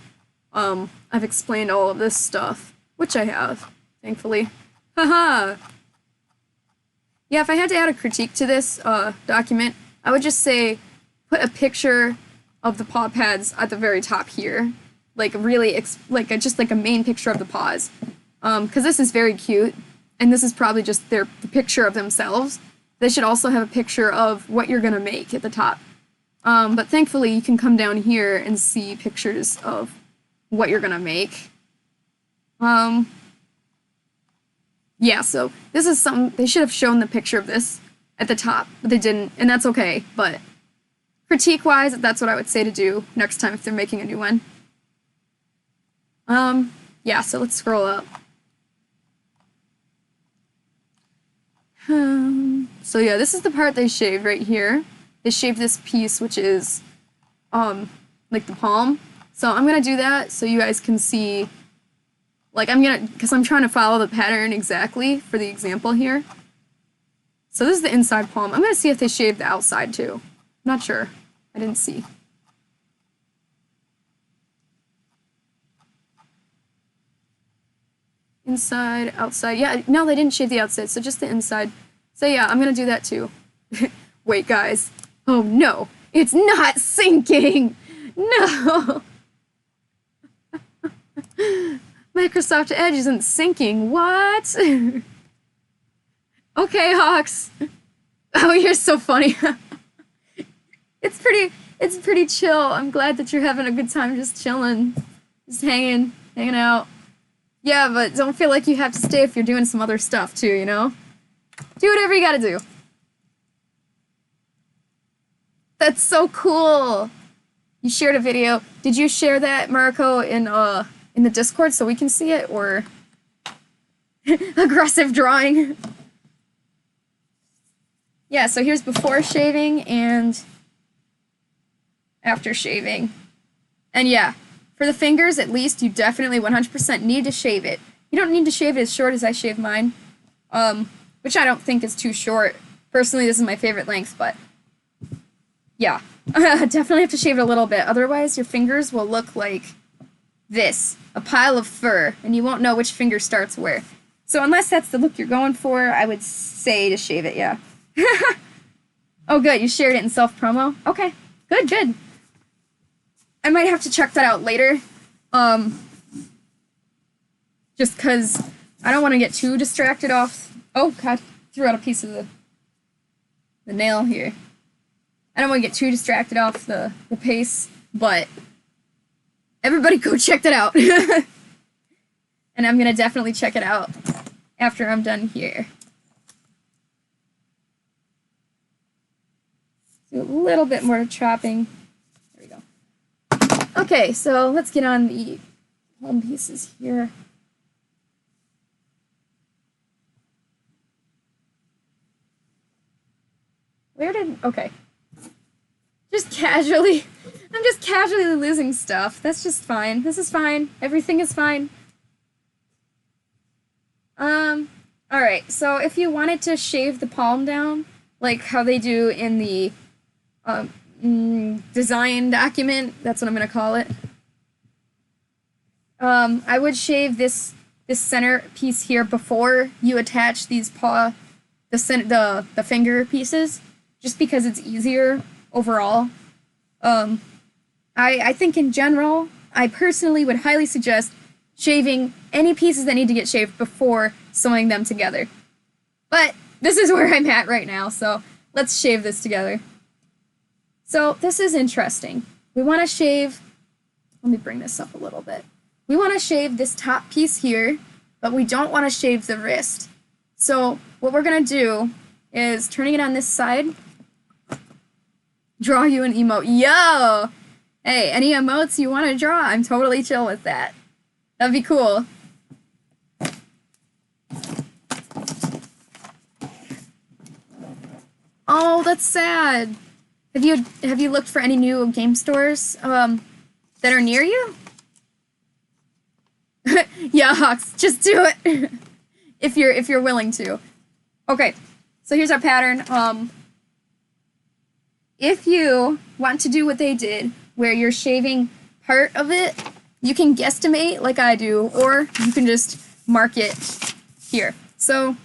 I've explained all of this stuff, which I have, thankfully. Haha. Yeah, if I had to add a critique to this document, I would just say put a picture of the paw pads at the very top here. Like really, just like a main picture of the paws, because this is very cute, and this is probably just the picture of themselves. They should also have a picture of what you're gonna make at the top. But thankfully, you can come down here and see pictures of what you're gonna make. Yeah, so this is something they should have shown the picture of this at the top, but they didn't, and that's okay. But critique-wise, that's what I would say to do next time if they're making a new one. Yeah, so let's scroll up. So yeah, this is the part they shaved right here. They shaved this piece, which is, like the palm. So I'm gonna do that so you guys can see, like because I'm trying to follow the pattern exactly for the example here. So this is the inside palm. I'm gonna see if they shaved the outside too. Not sure. I didn't see. Inside, outside. Yeah, no, they didn't shave the outside, so just the inside. So yeah, I'm gonna do that too. Wait, guys. Oh no, it's not sinking! No! Microsoft Edge isn't sinking. What? Okay, Hawks. Oh, you're so funny. It's pretty chill. I'm glad that you're having a good time just chilling. Just hanging out. Yeah, but don't feel like you have to stay if you're doing some other stuff too, you know? Do whatever you gotta do. That's so cool! You shared a video. Did you share that, Mariko, in the Discord so we can see it, or... Aggressive drawing? Yeah, so here's before shaving and after shaving. And yeah, for the fingers, at least, you definitely 100% need to shave it. You don't need to shave it as short as I shave mine, which I don't think is too short. Personally, this is my favorite length, but yeah. Definitely have to shave it a little bit, otherwise your fingers will look like this, a pile of fur, and you won't know which finger starts where. So unless that's the look you're going for, I would say to shave it, yeah. Oh good, you shared it in self-promo? Okay, good. I might have to check that out later. Just because I don't want to get too distracted off. Oh god, threw out a piece of the nail here. I don't want to get too distracted off the pace, but everybody go check that out. And I'm gonna definitely check it out after I'm done here. Do a little bit more chopping. There we go. Okay, so let's get on the home pieces here. Okay. Just casually, I'm just casually losing stuff. That's just fine. This is fine. Everything is fine. Alright, so if you wanted to shave the palm down, like how they do in the design document, that's what I'm gonna call it. I would shave this center piece here before you attach these the finger pieces, just because it's easier overall. I think in general, I personally would highly suggest shaving any pieces that need to get shaved before sewing them together. But this is where I'm at right now, so let's shave this together. So this is interesting. We want to shave, let me bring this up a little bit. We want to shave this top piece here, but we don't want to shave the wrist. So what we're going to do is, turning it on this side, draw you an emote. Yo! Hey, any emotes you want to draw, I'm totally chill with that. That'd be cool. Oh, that's sad. Have you looked for any new game stores that are near you? Yeah, Hawks, just do it. if you're willing to. Okay, so here's our pattern. If you want to do what they did, where you're shaving part of it, you can guesstimate like I do, or you can just mark it here. So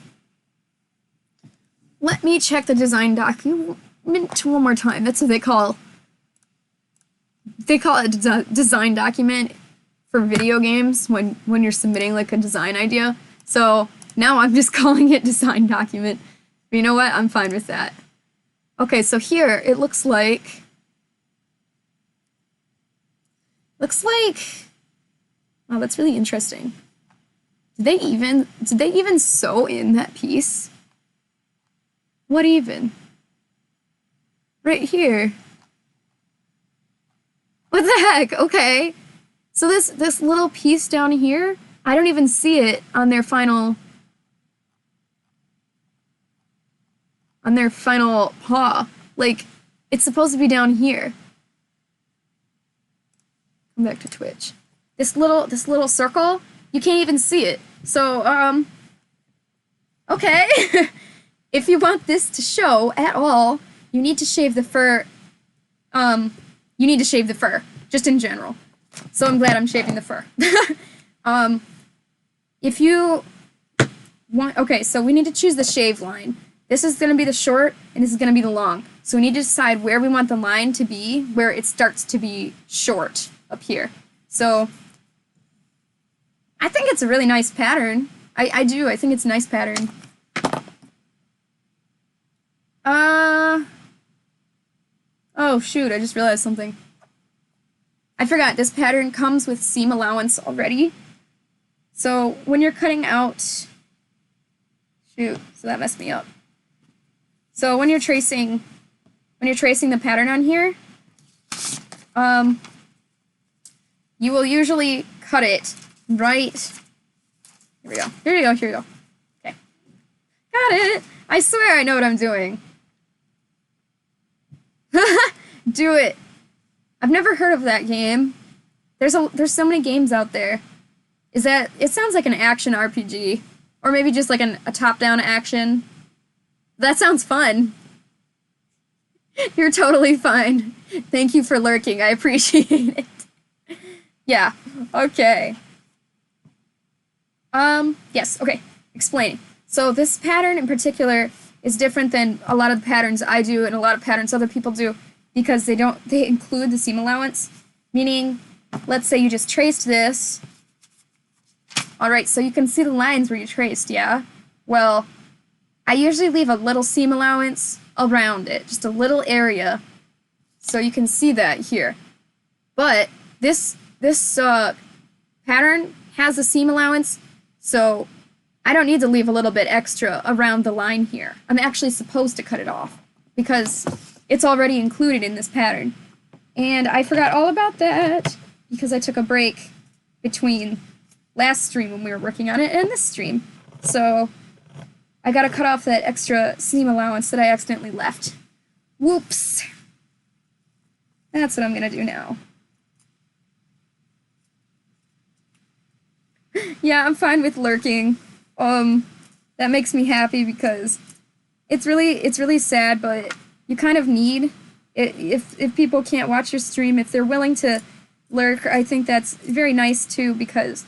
let me check the design document one more time. That's what they call it, a design document for video games when you're submitting like a design idea. So now I'm just calling it design document. But you know what? I'm fine with that. Okay, so here it looks like oh, that's really interesting. Did they even sew in that piece? What even? Right here. What the heck? Okay. So this little piece down here, I don't even see it on their final paw. Like, it's supposed to be down here. Come back to Twitch. This little circle, you can't even see it. So, okay. If you want this to show at all, you need to shave the fur. You need to shave the fur, just in general. So I'm glad I'm shaving the fur. If you want, okay, so we need to choose the shave line. This is going to be the short, and this is going to be the long. So we need to decide where we want the line to be, where it starts to be short up here. So I think it's a really nice pattern. I do. I think it's a nice pattern. Oh, shoot. I just realized something. I forgot. This pattern comes with seam allowance already. So when you're cutting out... Shoot. So that messed me up. So when you're tracing the pattern on here, you will usually cut it right. Here we go. Here we go. Here we go. Okay. Got it. I swear I know what I'm doing. Do it. I've never heard of that game. There's so many games out there. It sounds like an action RPG, or maybe just like a top-down action. That sounds fun. You're totally fine. Thank you for lurking. I appreciate it. Yeah. Okay. Yes. Okay. Explaining. So this pattern in particular is different than a lot of the patterns I do and a lot of patterns other people do because they include the seam allowance. Meaning, let's say you just traced this. All right. So you can see the lines where you traced. Yeah. Well, I usually leave a little seam allowance around it, just a little area, so you can see that here. But this pattern has a seam allowance, so I don't need to leave a little bit extra around the line here. I'm actually supposed to cut it off because it's already included in this pattern. And I forgot all about that because I took a break between last stream when we were working on it and this stream. So I gotta cut off that extra seam allowance that I accidentally left. Whoops. That's what I'm gonna do now. Yeah, I'm fine with lurking. That makes me happy because it's really sad, but you kind of need it if people can't watch your stream, if they're willing to lurk. I think that's very nice too, because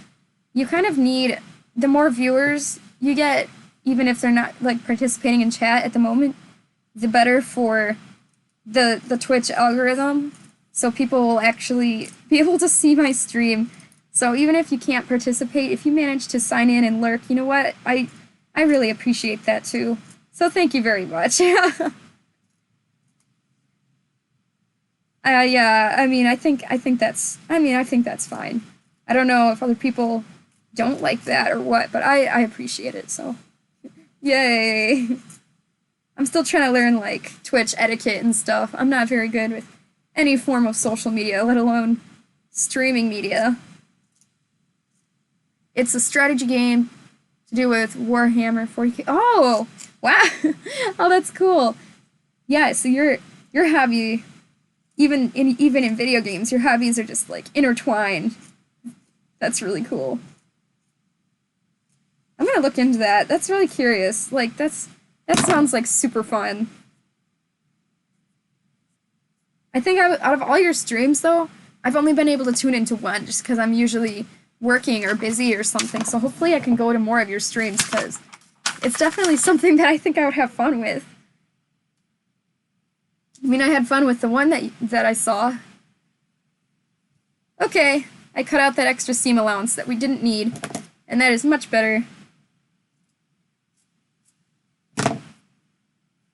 you kind of need the more viewers you get, even if they're not like participating in chat at the moment, the better for the Twitch algorithm. So people will actually be able to see my stream. So even if you can't participate, if you manage to sign in and lurk, you know what? I really appreciate that too. So thank you very much. Yeah, I think that's fine. I don't know if other people don't like that or what, but I appreciate it, so yay. I'm still trying to learn like Twitch etiquette and stuff. I'm not very good with any form of social media, let alone streaming media. It's a strategy game to do with Warhammer 40K. Oh, wow. Oh, that's cool. Yeah, so your hobby, even in video games, your hobbies are just like intertwined. That's really cool. I'm gonna look into that. That's really curious. Like that sounds like super fun. I think out of all your streams though, I've only been able to tune into one just because I'm usually working or busy or something. So hopefully I can go to more of your streams because it's definitely something that I think I would have fun with. I mean, I had fun with the one that I saw. Okay, I cut out that extra seam allowance that we didn't need, and that is much better.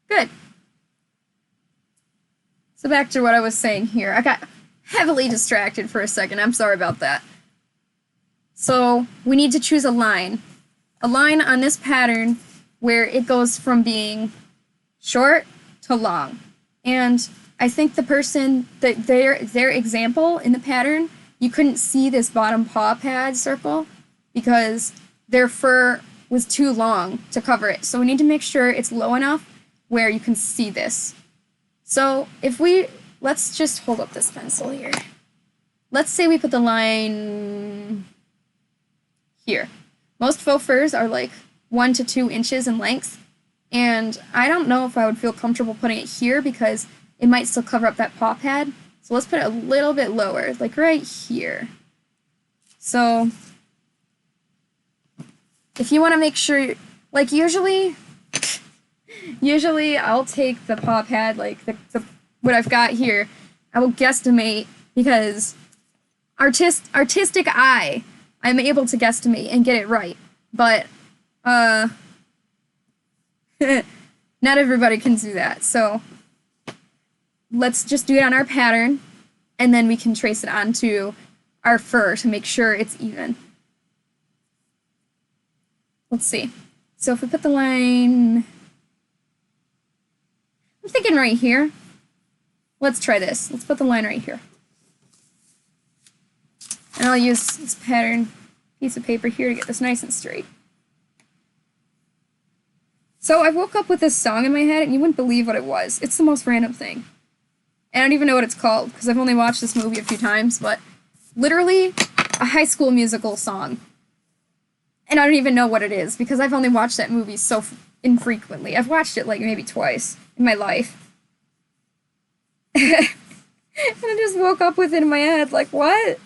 Good. So back to what I was saying here. I got heavily distracted for a second. I'm sorry about that. So we need to choose a line on this pattern where it goes from being short to long. And I think the person, their example in the pattern, you couldn't see this bottom paw pad circle because their fur was too long to cover it. So we need to make sure it's low enough where you can see this. So let's just hold up this pencil here. Let's say we put the line here. Most faux furs are like 1 to 2 inches in length, and I don't know if I would feel comfortable putting it here because it might still cover up that paw pad. So let's put it a little bit lower, like right here. So if you want to make sure, like usually I'll take the paw pad, like what I've got here, I will guesstimate because artistic eye, I'm able to guesstimate and get it right. But not everybody can do that. So let's just do it on our pattern, and then we can trace it onto our fur to make sure it's even. Let's see. So if we put the line, I'm thinking right here. Let's try this. Let's put the line right here. And I'll use this pattern piece of paper here to get this nice and straight. So I woke up with this song in my head, and you wouldn't believe what it was. It's the most random thing. I don't even know what it's called, because I've only watched this movie a few times, but literally a High School Musical song. And I don't even know what it is, because I've only watched that movie so infrequently. I've watched it like maybe twice in my life. And I just woke up with it in my head, like, what?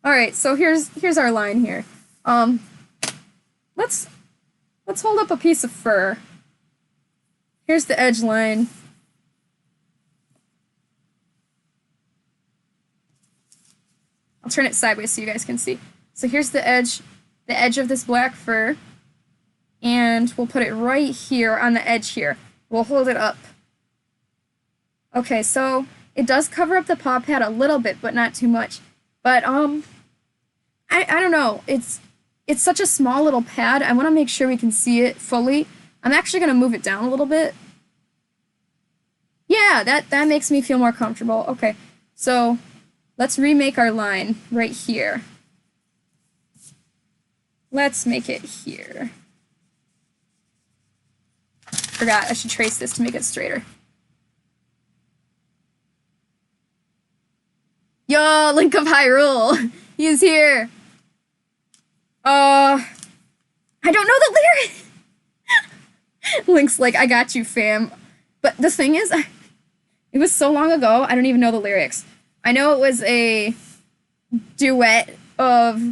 Alright, so here's our line here. Let's hold up a piece of fur. Here's the edge line. I'll turn it sideways so you guys can see. So here's the edge of this black fur, and we'll put it right here on the edge here. We'll hold it up. Okay, so it does cover up the paw pad a little bit, but not too much. But I don't know. It's such a small little pad. I want to make sure we can see it fully. I'm actually going to move it down a little bit Yeah, that makes me feel more comfortable. Okay, so let's remake our line right here. Let's make it here. Forgot, I should trace this to make it straighter. Yo, Link of Hyrule! He's here! I don't know the lyrics! Link's like, I got you, fam. But the thing is, it was so long ago, I don't even know the lyrics. I know it was a duet of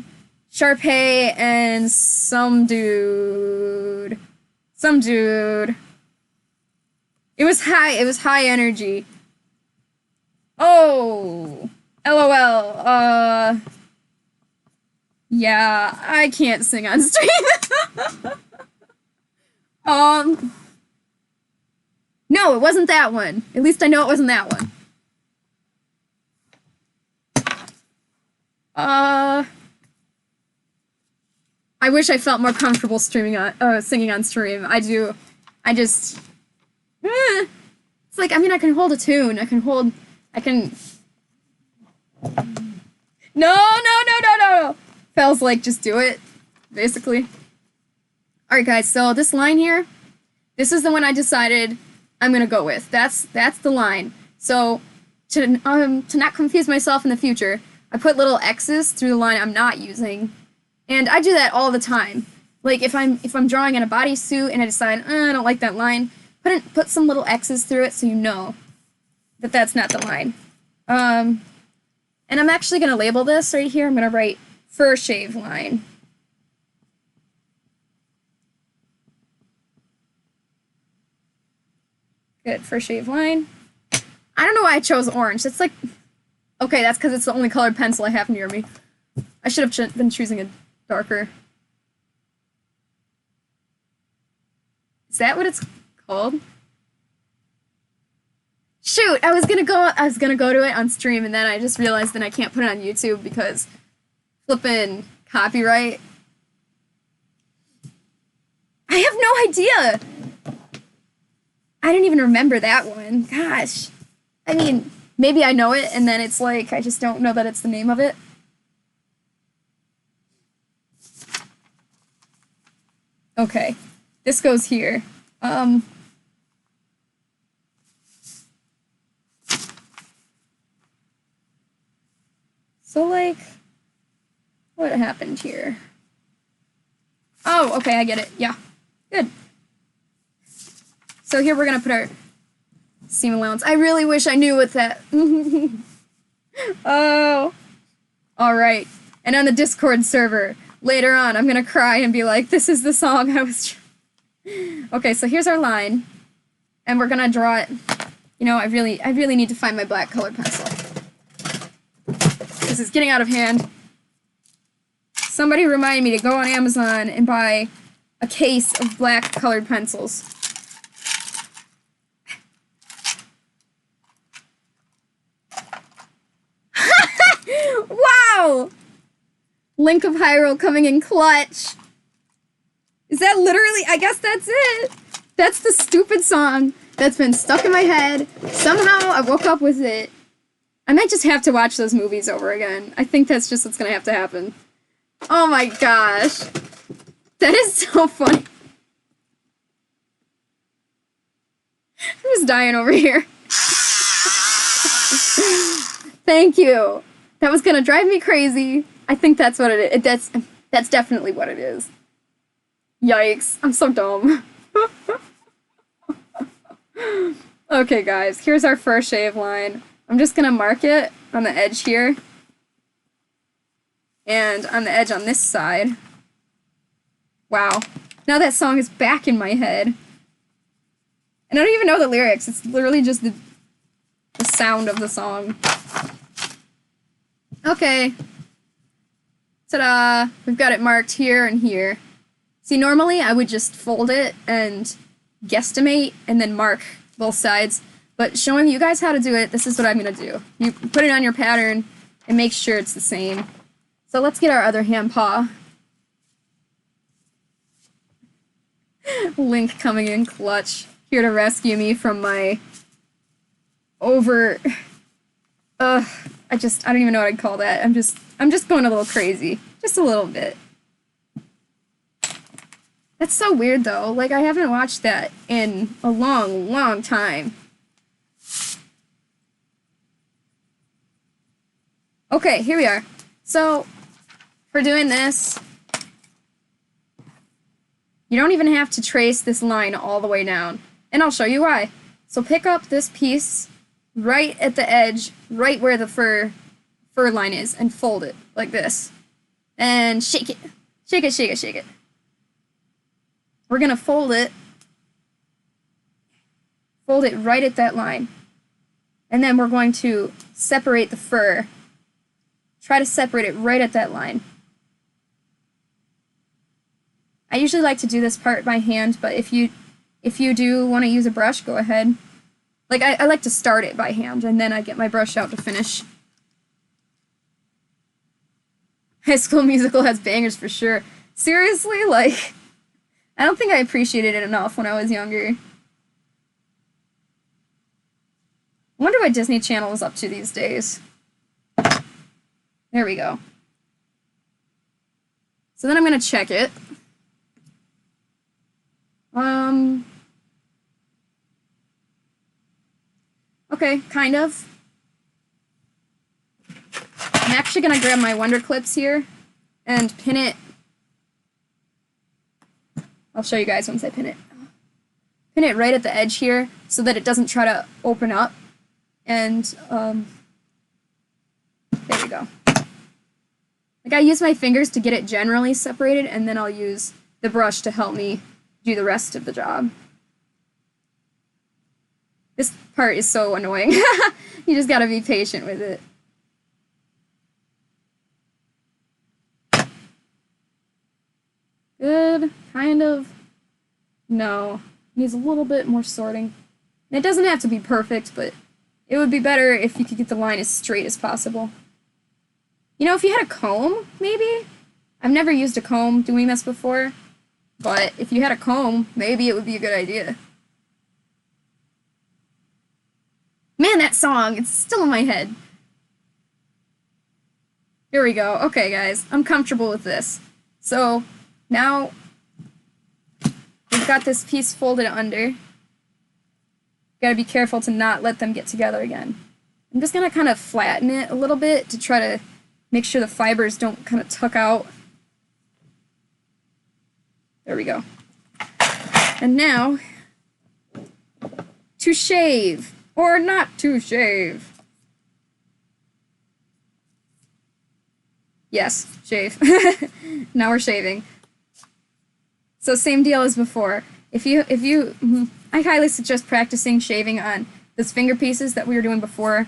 Sharpay and some dude. Some dude. It was high energy. Oh, LOL. Yeah, I can't sing on stream. No, it wasn't that one. At least I know it wasn't that one. I wish I felt more comfortable singing on stream. I do. I just... It's like, I mean, I can hold a tune. I can... No! Fel's like, just do it, basically. Alright, guys, so this line here, this is the one I decided I'm gonna go with. That's the line. So, to not confuse myself in the future, I put little X's through the line I'm not using. And I do that all the time. Like, if I'm drawing in a bodysuit and I decide, I don't like that line, put some little X's through it so you know that that's not the line. And I'm actually going to label this right here. I'm going to write fur shave line. Good, fur shave line. I don't know why I chose orange. It's like... Okay, that's because it's the only colored pencil I have near me. I should have been choosing a darker. Is that what it's called? Shoot, I was gonna go to it on stream, and then I just realized that I can't put it on YouTube because flippin' copyright. I have no idea. I didn't even remember that one. Gosh. I mean, maybe I know it, and then it's like, I just don't know that it's the name of it. Okay. This goes here. So, like, what happened here? Oh, okay, I get it. Yeah. Good. So here we're gonna put our seam allowance. I really wish I knew what that... Oh. Alright. And on the Discord server, later on, I'm gonna cry and be like, this is the song I was... Okay, so here's our line. And we're gonna draw it... You know, I really need to find my black colored pencil. This is getting out of hand. Somebody remind me to go on Amazon and buy a case of black colored pencils. Wow! Link of Hyrule coming in clutch. Is that literally... I guess that's it. That's the stupid song that's been stuck in my head. Somehow I woke up with it. I might just have to watch those movies over again. I think that's just what's gonna have to happen. Oh my gosh. That is so funny. I'm just dying over here. Thank you. That was gonna drive me crazy. I think that's what it is. That's definitely what it is. Yikes. I'm so dumb. Okay, guys. Here's our first shave line. I'm just gonna mark it on the edge here. And on the edge on this side. Wow. Now that song is back in my head. And I don't even know the lyrics. It's literally just the sound of the song. Okay. Ta-da! We've got it marked here and here. See, normally I would just fold it and guesstimate and then mark both sides. But showing you guys how to do it, this is what I'm going to do. You put it on your pattern and make sure it's the same. So let's get our other hand paw. Link coming in clutch. Here to rescue me from my over, I don't even know what I'd call that. I'm just going a little crazy. Just a little bit. That's so weird though. Like, I haven't watched that in a long, long time. Okay, here we are. So, for doing this, you don't even have to trace this line all the way down. And I'll show you why. So pick up this piece right at the edge, right where the fur line is, and fold it like this. And shake it. Shake it, shake it, shake it. We're gonna fold it right at that line. And then we're going to separate the fur. Try to separate it right at that line. I usually like to do this part by hand, but if you do want to use a brush, go ahead. Like, I like to start it by hand, and then I get my brush out to finish. High School Musical has bangers for sure. Seriously? Like, I don't think I appreciated it enough when I was younger. I wonder what Disney Channel is up to these days. There we go. So then I'm going to check it. Okay, kind of. I'm actually gonna grab my Wonder Clips here and pin it. I'll show you guys once I pin it. Pin it right at the edge here so that it doesn't try to open up. And, there we go. Like, I use my fingers to get it generally separated, and then I'll use the brush to help me do the rest of the job. This part is so annoying. You just gotta be patient with it. Good, kind of. No, needs a little bit more sorting. And it doesn't have to be perfect, but it would be better if you could get the line as straight as possible. You know, if you had a comb, maybe? I've never used a comb doing this before, but if you had a comb, maybe it would be a good idea. Man, that song, it's still in my head. Here we go. Okay, guys, I'm comfortable with this. So, now, we've got this piece folded under. Gotta be careful to not let them get together again. I'm just gonna kind of flatten it a little bit to try to make sure the fibers don't kind of tuck out. There we go. And now, to shave, or not to shave. Yes, shave. Now we're shaving. So same deal as before. I highly suggest practicing shaving on those finger pieces that we were doing before,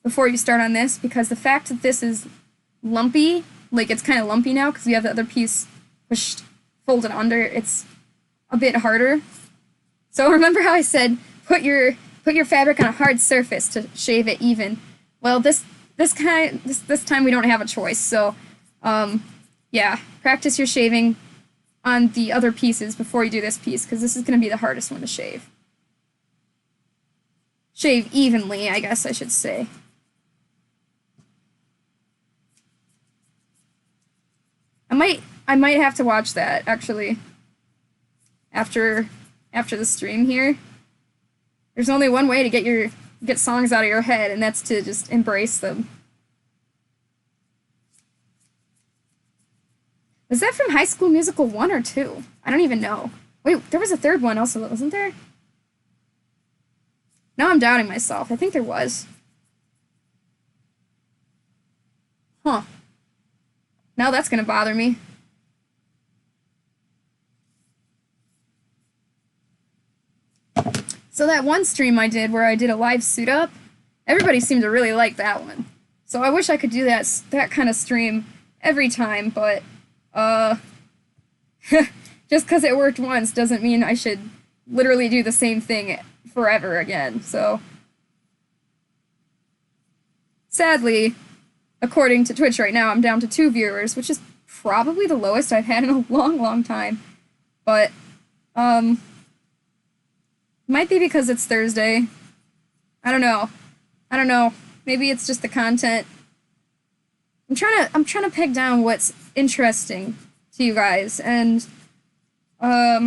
before you start on this, because the fact that this is lumpy, like it's kind of lumpy now because we have the other piece folded under, it's a bit harder. So remember how I said put your fabric on a hard surface to shave it even. Well, this time we don't have a choice. So yeah, practice your shaving on the other pieces before you do this piece, because this is going to be the hardest one to shave. Shave evenly, I guess I should say. I might have to watch that, actually, after the stream here. There's only one way to get songs out of your head, and that's to just embrace them. Was that from High School Musical 1 or 2? I don't even know. Wait, there was a third one also, wasn't there? Now I'm doubting myself. I think there was. Huh. Now that's gonna bother me. So that one stream I did where I did a live suit up, everybody seemed to really like that one. So I wish I could do that kind of stream every time, but just because it worked once doesn't mean I should literally do the same thing forever again. So sadly, according to Twitch right now, I'm down to 2 viewers, which is probably the lowest I've had in a long, long time. But Might be because it's Thursday. I don't know. I don't know. Maybe it's just the content. I'm trying to peg down what's interesting to you guys and try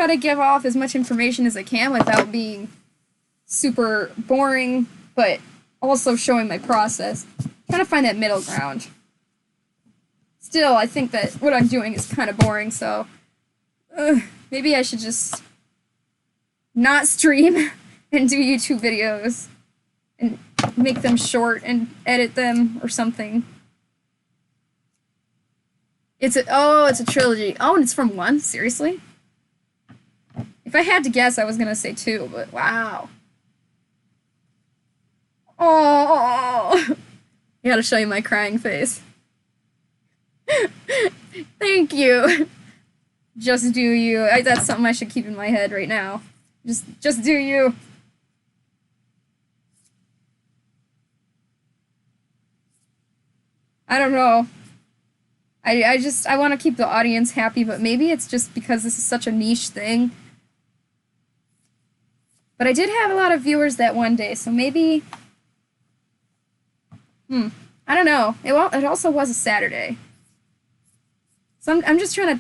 to give off as much information as I can without being super boring, but also showing my process. Trying to find that middle ground. Still, I think that what I'm doing is kind of boring, so maybe I should just not stream and do YouTube videos and make them short and edit them or something. It's a trilogy. Oh, and it's from 1? Seriously? If I had to guess, I was gonna say 2, but wow. Oh, I gotta show you my crying face. Thank you. Just do you. That's something I should keep in my head right now. Just do you. I don't know. I want to keep the audience happy, but maybe it's just because this is such a niche thing. But I did have a lot of viewers that one day, so maybe... I don't know. It also was a Saturday. So I'm just trying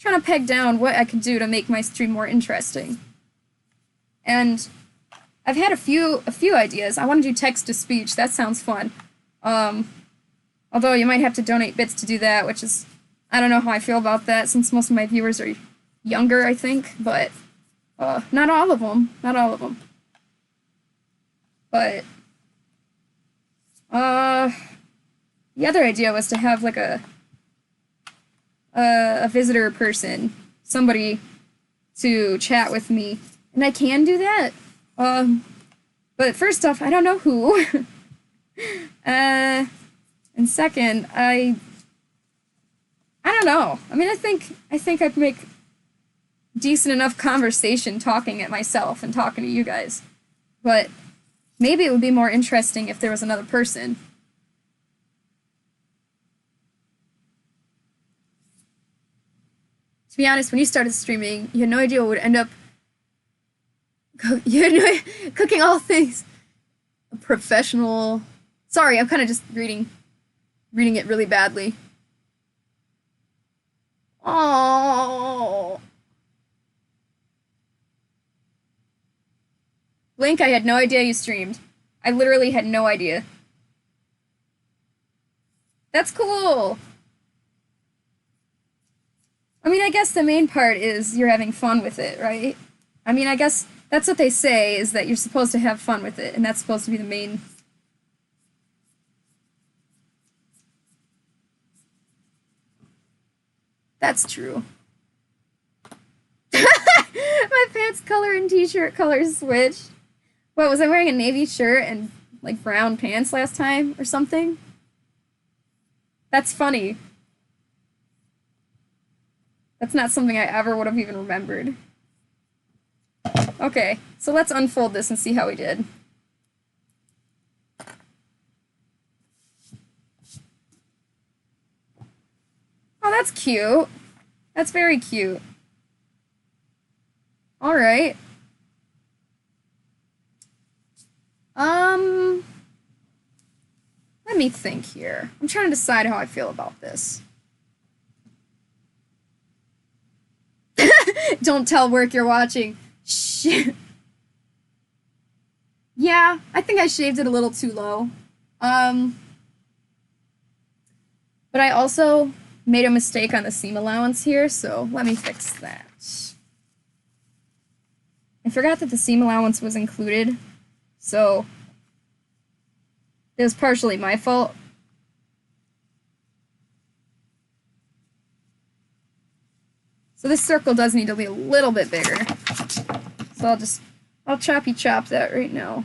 to peg down what I could do to make my stream more interesting. And I've had a few ideas. I want to do text-to-speech. That sounds fun. Although you might have to donate bits to do that, which is... I don't know how I feel about that, since most of my viewers are younger, I think. But not all of them. Not all of them. But... the other idea was to have, like, a visitor person, somebody to chat with me. And I can do that. But first off, I don't know who. And second, I don't know. I mean, I think I'd make decent enough conversation talking at myself and talking to you guys. But maybe it would be more interesting if there was another person. To be honest, when you started streaming, you had no idea what would end up... You had no... Cooking all things. A professional... Sorry, I'm kind of just reading it really badly. Oh. Blink, I had no idea you streamed. I literally had no idea. That's cool. I mean, I guess the main part is you're having fun with it, right? I mean, I guess that's what they say, is that you're supposed to have fun with it, and that's supposed to be the main... That's true. My pants color and t-shirt colors switched. What, was I wearing a navy shirt and, like, brown pants last time or something? That's funny. That's not something I ever would have even remembered. Okay, so let's unfold this and see how we did. Oh, that's cute. That's very cute. All right. Let me think here. I'm trying to decide how I feel about this. Don't tell work you're watching. Shit. Yeah, I think I shaved it a little too low. But I also made a mistake on the seam allowance here, so let me fix that. I forgot that the seam allowance was included, so it was partially my fault. So this circle does need to be a little bit bigger. So I'll choppy chop that right now.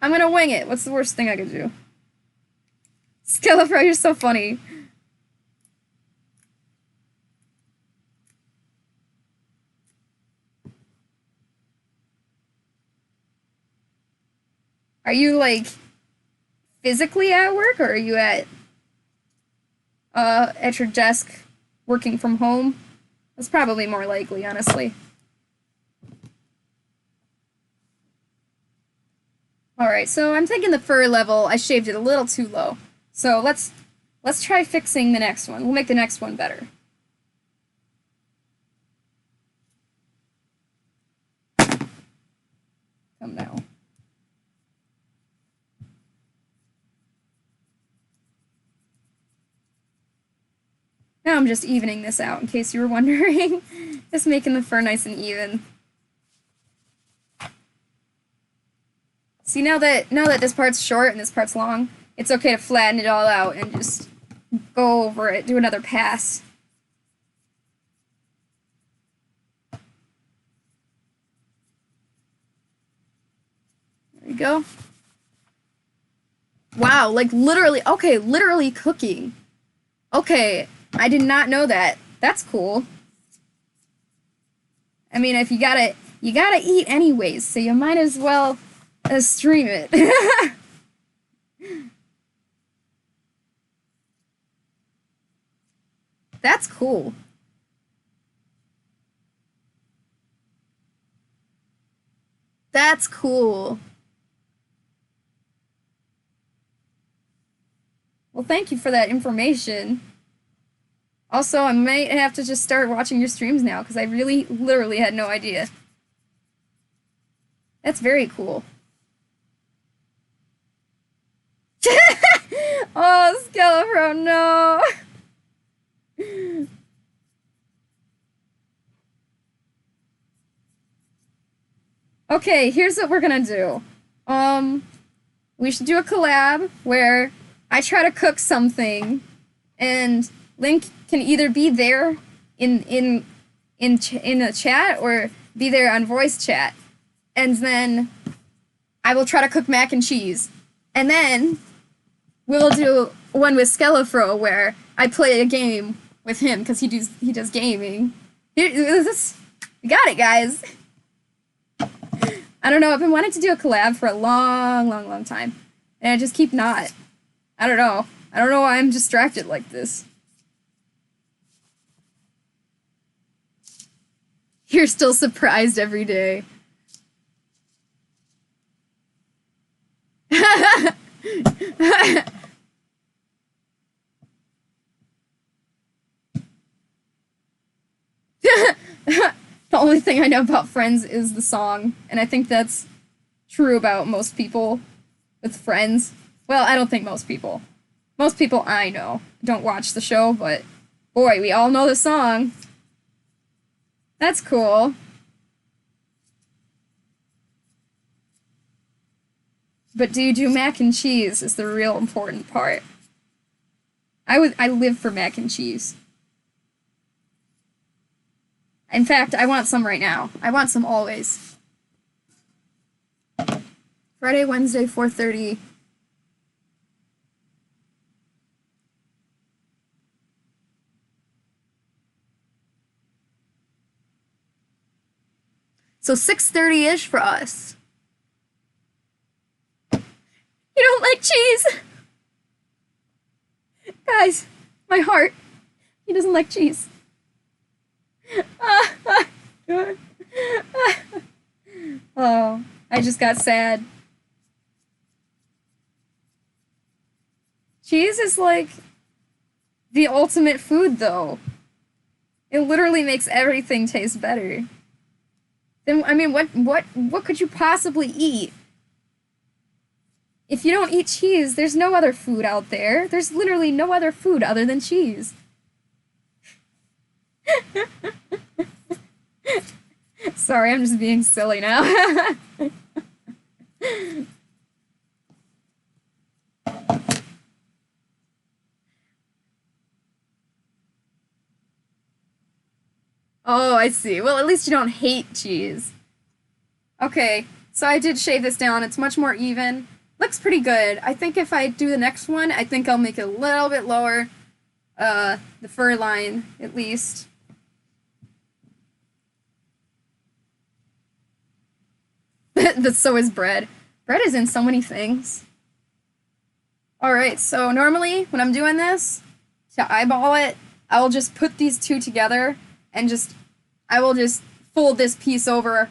I'm gonna wing it. What's the worst thing I could do? Skellefro, you're so funny. Are you, like, physically at work, or are you at your desk working from home. That's probably more likely, honestly. Alright, so I'm thinking the fur level, I shaved it a little too low. So let's try fixing the next one. We'll make the next one better. Come now. Now I'm just evening this out, in case you were wondering. Just making the fur nice and even. See, now that this part's short and this part's long, it's okay to flatten it all out and just go over it, do another pass. There you go. Wow, like literally, okay, literally cooking. Okay, I did not know that. That's cool. I mean, if you gotta eat anyways, so you might as well stream it. That's cool. That's cool. Well, thank you for that information. Also, I might have to just start watching your streams now, because I really, literally had no idea. That's very cool. Oh, Skelepro, no! Okay, here's what we're gonna do. We should do a collab where I try to cook something, and Link can either be there in a chat or be there on voice chat, and then I will try to cook mac and cheese, and then we'll do one with Skelepro where I play a game with him because he does gaming. We got it, guys. I don't know. I've been wanting to do a collab for a long time, and I just keep not. I don't know. I don't know why I'm distracted like this. You're still surprised every day. The only thing I know about Friends is the song, and I think that's true about most people with Friends. Well, I don't think most people. Most people I know don't watch the show, but boy, we all know the song. That's cool. But do you do mac and cheese is the real important part. I live for mac and cheese. In fact, I want some right now. I want some always. Friday, Wednesday, 4:30. So 6:30-ish for us. You don't like cheese? Guys, my heart. He doesn't like cheese. Oh, I just got sad. Cheese is like the ultimate food, though. It literally makes everything taste better. Then, I mean, what could you possibly eat? If you don't eat cheese, there's no other food out there. There's literally no other food other than cheese. Sorry, I'm just being silly now. Oh, I see. Well, at least you don't hate cheese. Okay, so I did shave this down. It's much more even. Looks pretty good. I think if I do the next one, I think I'll make it a little bit lower. The fur line, at least. But so is bread. Bread is in so many things. Alright, so normally when I'm doing this, to eyeball it, I will just put these two together and I will just fold this piece over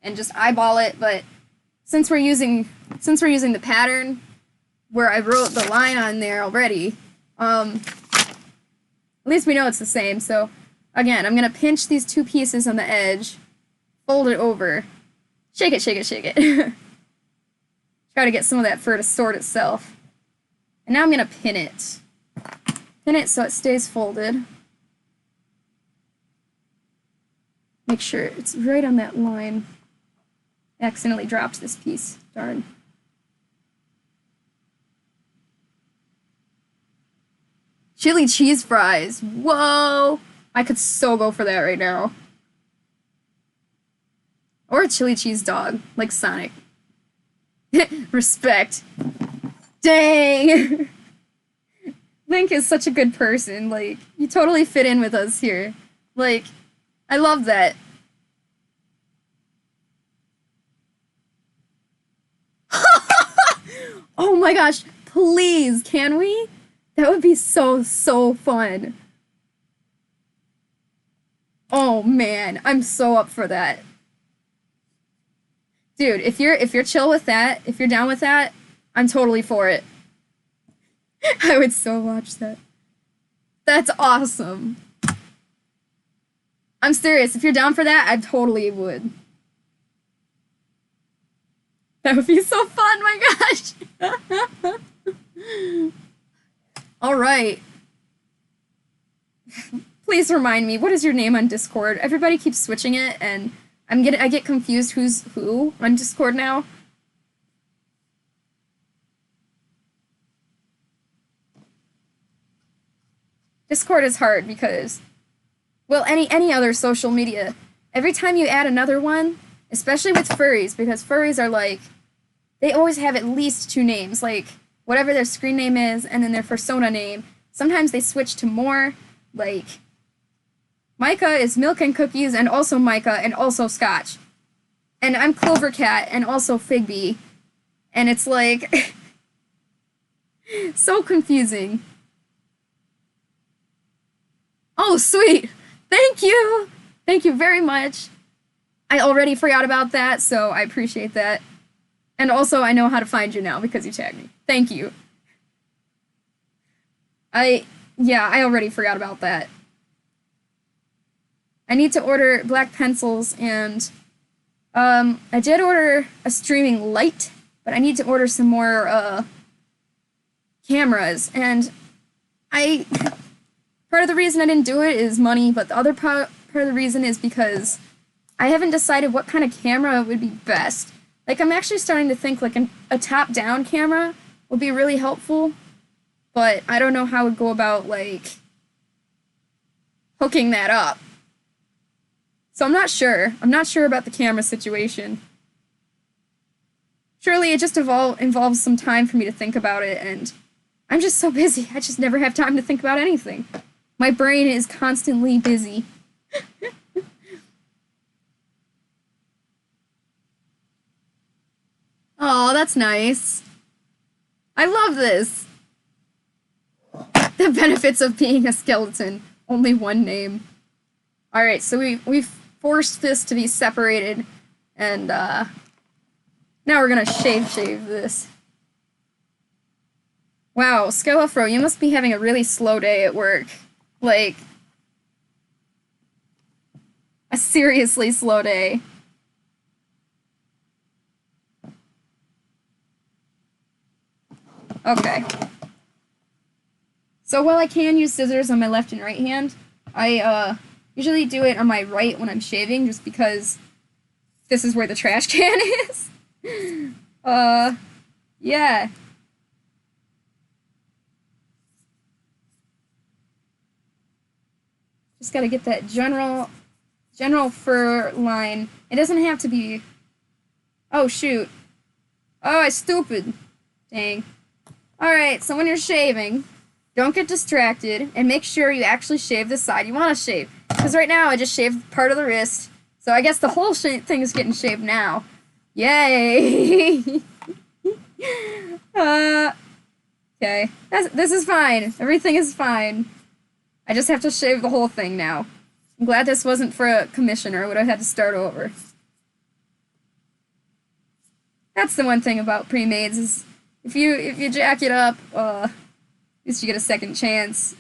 and just eyeball it. But since we're using the pattern where I wrote the line on there already, at least we know it's the same. So again, I'm gonna pinch these two pieces on the edge, fold it over, shake it, shake it, shake it. Try to get some of that fur to sort itself. And now I'm gonna pin it. Pin it so it stays folded. Make sure it's right on that line. I accidentally dropped this piece. Darn. Chili cheese fries. Whoa! I could so go for that right now. Or a chili cheese dog, like Sonic. Respect. Dang! Link is such a good person. Like, you totally fit in with us here. Like, I love that. Oh my gosh, please, can we? That would be so, so fun. Oh man, I'm so up for that. Dude, if you're chill with that, if you're down with that, I'm totally for it. I would so watch that. That's awesome. I'm serious, if you're down for that, I totally would. That would be so fun, my gosh! Alright. Please remind me, what is your name on Discord? Everybody keeps switching it, and I get confused who's who on Discord now. Discord is hard because, well, any other social media, every time you add another one, especially with furries, because furries are like, they always have at least two names, like whatever their screen name is and then their persona name. Sometimes they switch to more, like Micah is Milk and Cookies and also Micah and also Scotch. And I'm CloverCat and also Figbee. And it's like so confusing. Oh, sweet. Thank you. Thank you very much. I already forgot about that, so I appreciate that. And also, I know how to find you now because you tagged me. Thank you. Yeah, I already forgot about that. I need to order black pencils, and I did order a streaming light, but I need to order some more cameras, and part of the reason I didn't do it is money, but the other part of the reason is because I haven't decided what kind of camera would be best. Like, I'm actually starting to think like a top-down camera would be really helpful, but I don't know how I would go about, like, hooking that up. So I'm not sure. I'm not sure about the camera situation. Surely it just involves some time for me to think about it, and I'm just so busy. I just never have time to think about anything. My brain is constantly busy. Oh, that's nice. I love this. The benefits of being a skeleton. Only one name. Alright, so we've forced this to be separated, and now we're gonna shave this. Wow, Skelefro, you must be having a really slow day at work. Like, a seriously slow day. Okay. So while I can use scissors on my left and right hand, I usually do it on my right when I'm shaving, just because this is where the trash can is. Yeah. Just gotta get that general fur line. It doesn't have to be... Oh, shoot. Oh, I stupid. Dang. Alright, so when you're shaving, don't get distracted, and make sure you actually shave the side you want to shave. Because right now, I just shaved part of the wrist, so I guess the whole thing is getting shaved now. Yay! Okay. This is fine. Everything is fine. I just have to shave the whole thing now. I'm glad this wasn't for a commissioner. I would have had to start over. That's the one thing about pre-mades is if you jack it up, at least you get a second chance.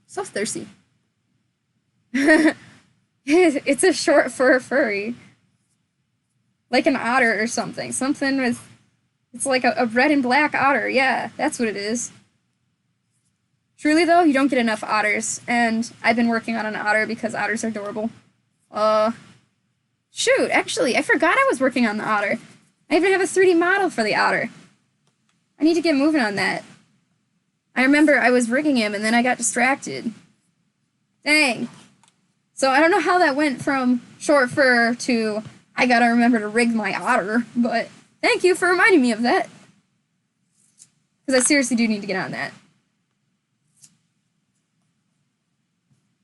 So thirsty. It's a short fur furry. Like an otter or something. Something with... It's like a red and black otter. Yeah, that's what it is. Truly, though, you don't get enough otters. And I've been working on an otter because otters are adorable. Shoot, actually, I forgot I was working on the otter. I even have a 3D model for the otter. I need to get moving on that. I remember I was rigging him and then I got distracted. Dang. So I don't know how that went from short fur to I gotta remember to rig my otter, but thank you for reminding me of that. Because I seriously do need to get on that.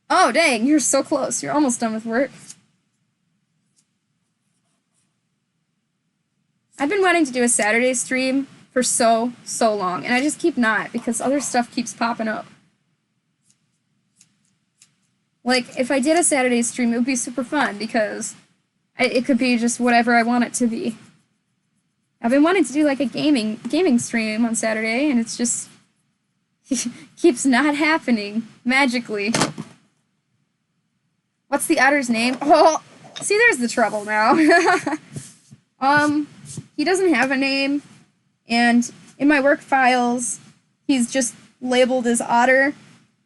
Oh, dang, you're so close. You're almost done with work. I've been wanting to do a Saturday stream for so long, and I just keep not because other stuff keeps popping up. Like, if I did a Saturday stream, it would be super fun because it could be just whatever I want it to be. I've been wanting to do like a gaming stream on Saturday, and it's just keeps not happening magically. What's the otter's name? Oh, see, there's the trouble now. He doesn't have a name, and in my work files, he's just labeled as Otter.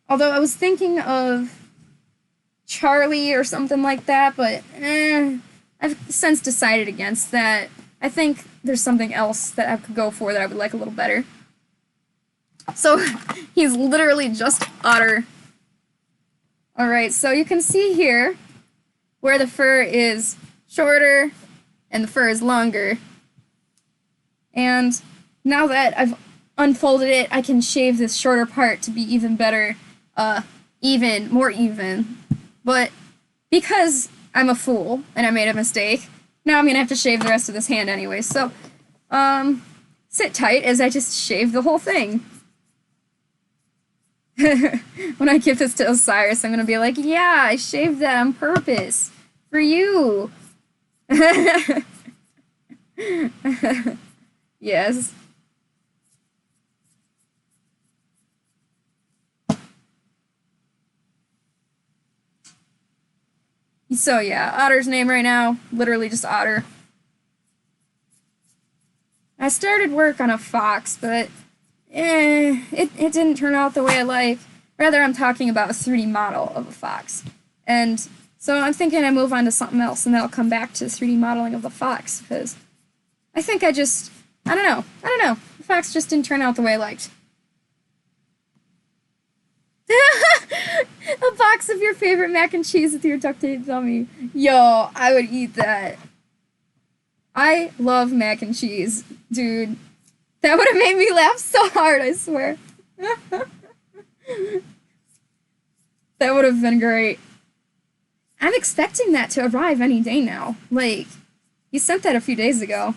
Although I was thinking of Charlie or something like that, but I've since decided against that. I think there's something else that I could go for that I would like a little better. So, he's literally just Otter. Alright, so you can see here where the fur is shorter and the fur is longer. And now that I've unfolded it, I can shave this shorter part to be even better, more even. But because I'm a fool and I made a mistake, now I'm gonna have to shave the rest of this hand anyway. So, sit tight as I just shave the whole thing. When I give this to Osiris, I'm gonna be like, yeah, I shaved that on purpose. For you. Yes. So yeah, Otter's name right now, literally just Otter. I started work on a fox, but it didn't turn out the way I like. Rather, I'm talking about a 3D model of a fox. And so I'm thinking I move on to something else, and then I'll come back to 3D modeling of the fox, because I think I don't know. The fox just didn't turn out the way I liked. A box of your favorite mac and cheese with your duct tape dummy. Yo, I would eat that. I love mac and cheese, dude. That would have made me laugh so hard, I swear. That would have been great. I'm expecting that to arrive any day now. Like, he sent that a few days ago.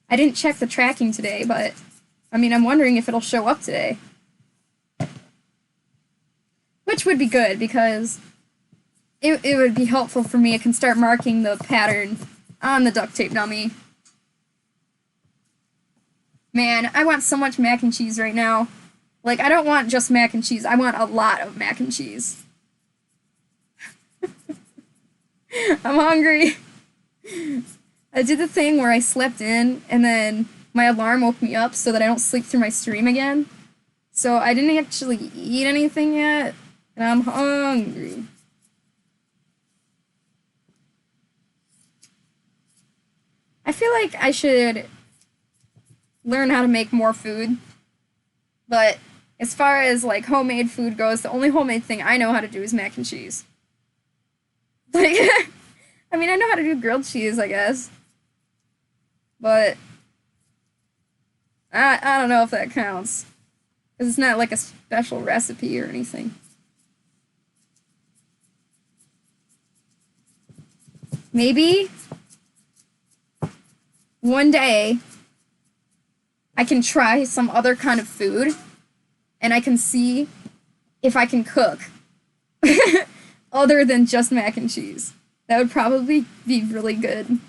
I didn't check the tracking today, but, I mean, I'm wondering if it'll show up today. Which would be good, because it would be helpful for me. I can start marking the pattern on the duct tape dummy. Man, I want so much mac and cheese right now. Like, I don't want just mac and cheese. I want a lot of mac and cheese. I'm hungry. I did the thing where I slept in, and then my alarm woke me up so that I don't sleep through my stream again. So I didn't actually eat anything yet, and I'm hungry. I feel like I should learn how to make more food, but as far as like homemade food goes, the only homemade thing I know how to do is mac and cheese. Like, I mean, I know how to do grilled cheese, I guess, but I don't know if that counts, because it's not like a special recipe or anything. Maybe one day I can try some other kind of food, and I can see if I can cook other than just mac and cheese. That would probably be really good.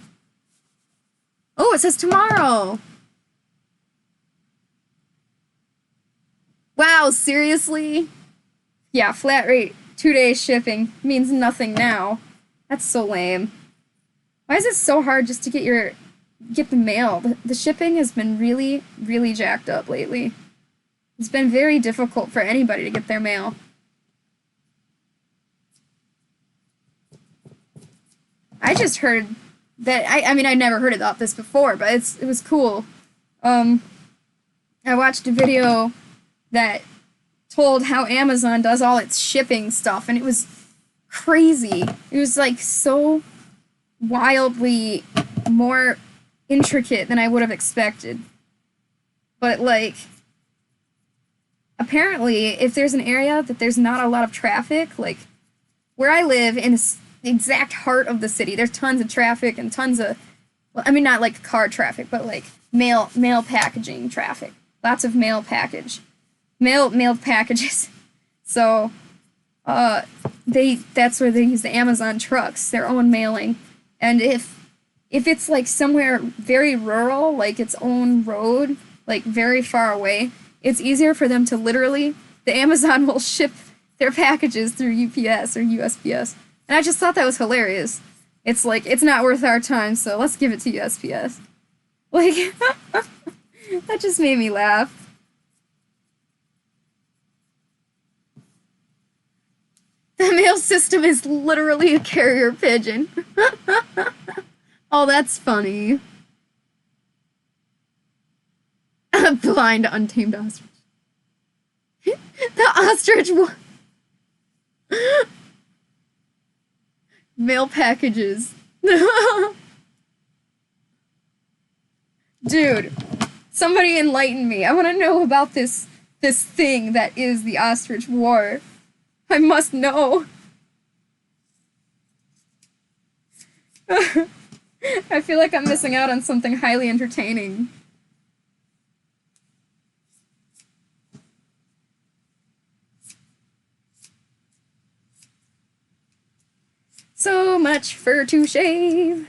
Oh, it says tomorrow! Wow, seriously? Yeah, flat rate, 2-day shipping means nothing now. That's so lame. Why is it so hard just to get the mail? The shipping has been really, really jacked up lately. It's been very difficult for anybody to get their mail. I just heard that, I mean, I'd never heard about this before, but it was cool. I watched a video that told how Amazon does all its shipping stuff, and it was crazy. It was, like, so wildly more intricate than I would have expected. But, like, apparently, if there's an area that there's not a lot of traffic, like, where I live in the exact heart of the city, there's tons of traffic and tons of, well, I mean, not like car traffic, but like mail packaging traffic. Lots of mailed packages. So, that's where they use the Amazon trucks, their own mailing. And if it's like somewhere very rural, like its own road, like very far away, it's easier for them to literally, the Amazon will ship their packages through UPS or USPS. And I just thought that was hilarious. It's like, it's not worth our time, so let's give it to USPS. Like, that just made me laugh. The mail system is literally a carrier pigeon. Oh, that's funny. A blind, untamed ostrich. The ostrich mail packages. Dude, somebody enlighten me. I want to know about this thing that is the ostrich war. I must know. I feel like I'm missing out on something highly entertaining. So much fur to shave.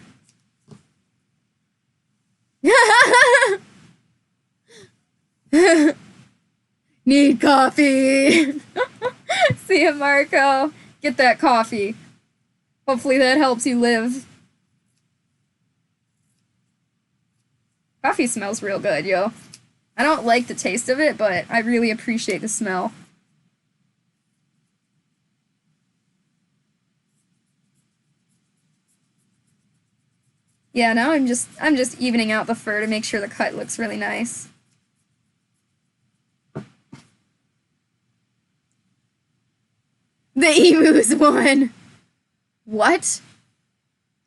Need coffee. See ya, Marco. Get that coffee. Hopefully that helps you live. Coffee smells real good, yo. I don't like the taste of it, but I really appreciate the smell. Yeah, now I'm just evening out the fur to make sure the cut looks really nice. The emus won! What?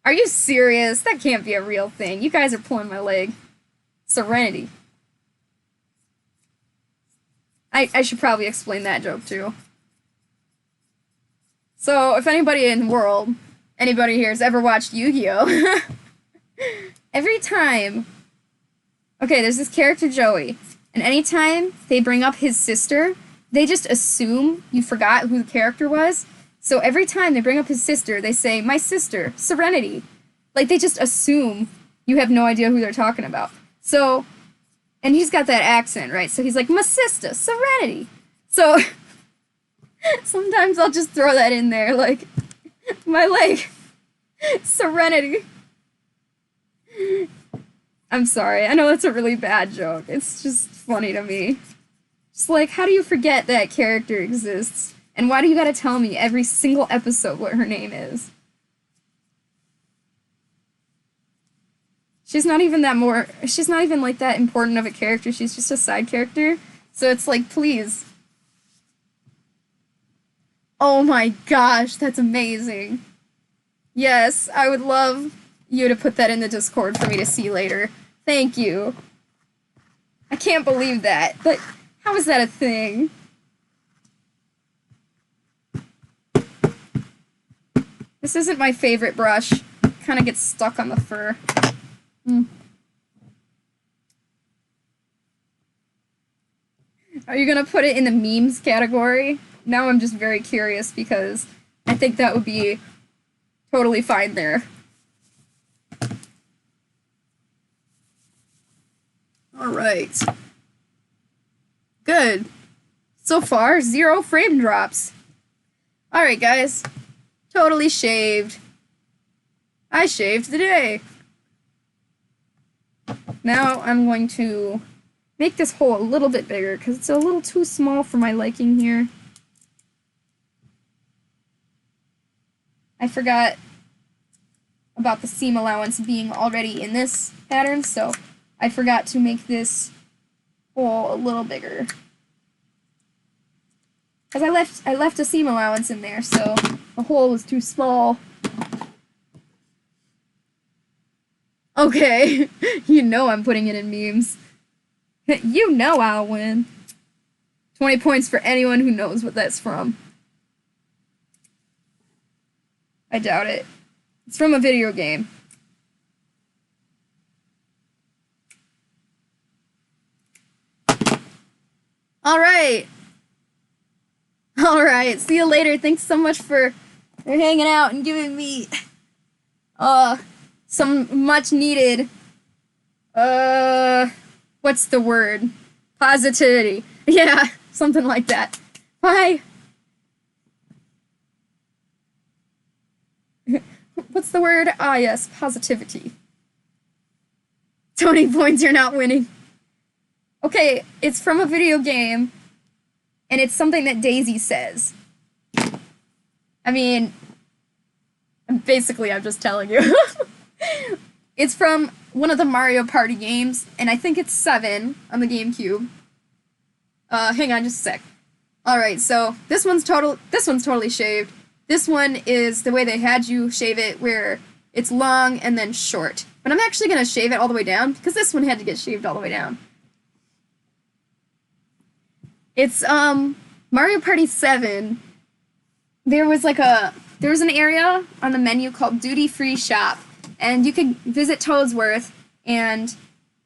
Are you serious? That can't be a real thing. You guys are pulling my leg. Serenity. I should probably explain that joke too. So, if anybody in the world, anybody here has ever watched Yu-Gi-Oh! Every time... Okay, there's this character, Joey, and anytime they bring up his sister, they just assume you forgot who the character was. So every time they bring up his sister, they say, my sister, Serenity. Like, they just assume you have no idea who they're talking about. So, and he's got that accent, right? So he's like, my sister, Serenity. So, sometimes I'll just throw that in there, like, my leg, Serenity. I'm sorry. I know that's a really bad joke. It's just funny to me. Just like, how do you forget that character exists? And why do you gotta tell me every single episode what her name is? She's not even like that important of a character. She's just a side character. So it's like, please. Oh my gosh, that's amazing. Yes, I would love you to put that in the Discord for me to see later. Thank you. I can't believe that. But how is that a thing? This isn't my favorite brush. Kind of gets stuck on the fur. Are you gonna put it in the memes category? Now I'm just very curious because I think that would be totally fine there. Alright. Good. So far, 0 frame drops. Alright, guys. Totally shaved. I shaved today. Now I'm going to make this hole a little bit bigger because it's a little too small for my liking here. I forgot about the seam allowance being already in this pattern, so I forgot to make this hole a little bigger. Because I left a seam allowance in there, so the hole was too small. Okay, you know I'm putting it in memes. You know I'll win. 20 points for anyone who knows what that's from. I doubt it. It's from a video game. Alright. Alright, see you later. Thanks so much for hanging out and giving me some much needed what's the word? Positivity. Yeah, something like that. Bye. What's the word? Ah, yes, positivity. 20 points, you're not winning. Okay, it's from a video game, and it's something that Daisy says. I mean, basically, I'm just telling you. It's from one of the Mario Party games, and I think it's 7 on the GameCube. Hang on just a sec. Alright, so this one's totally shaved. This one is the way they had you shave it, where it's long and then short. But I'm actually gonna shave it all the way down, because this one had to get shaved all the way down. It's, Mario Party 7. There was an area on the menu called Duty Free Shop, and you could visit Toadsworth and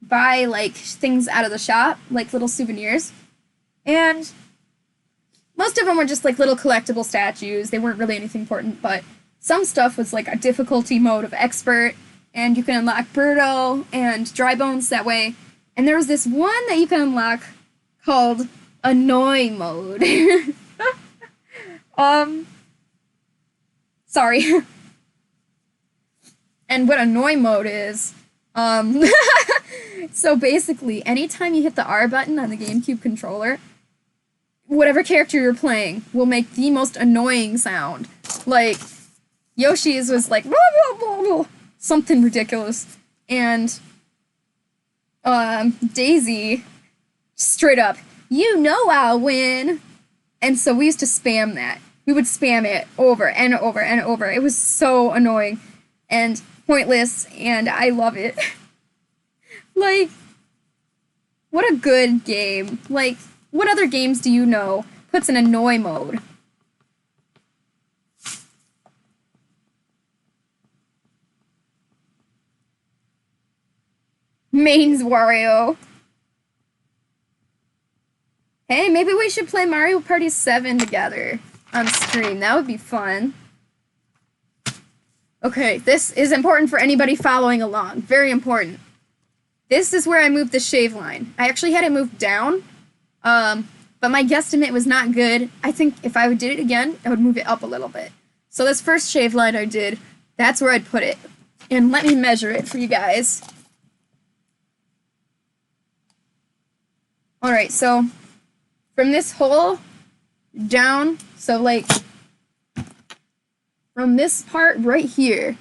buy, like, things out of the shop, like little souvenirs. And most of them were just, like, little collectible statues. They weren't really anything important, but some stuff was, like, a difficulty mode of expert, and you can unlock Birdo and Dry Bones that way. And there was this one that you can unlock called Annoy Mode. Sorry. And what Annoy Mode is, so basically, anytime you hit the R button on the GameCube controller, whatever character you're playing will make the most annoying sound. Like, Yoshi's was like, blah, blah, blah, blah, something ridiculous. And, Daisy, straight up, you know I'll win. And so we used to spam that. We would spam it over and over and over. It was so annoying and pointless, and I love it. Like, what a good game. Like, what other games do you know puts an annoy mode? Mains Wario. Hey, maybe we should play Mario Party 7 together on stream. That would be fun. Okay, this is important for anybody following along. Very important. This is where I moved the shave line. I actually had it moved down, but my guesstimate was not good. I think if I did it again, I would move it up a little bit. So this first shave line I did, that's where I'd put it. And let me measure it for you guys. Alright, so from this hole down, so like from this part right here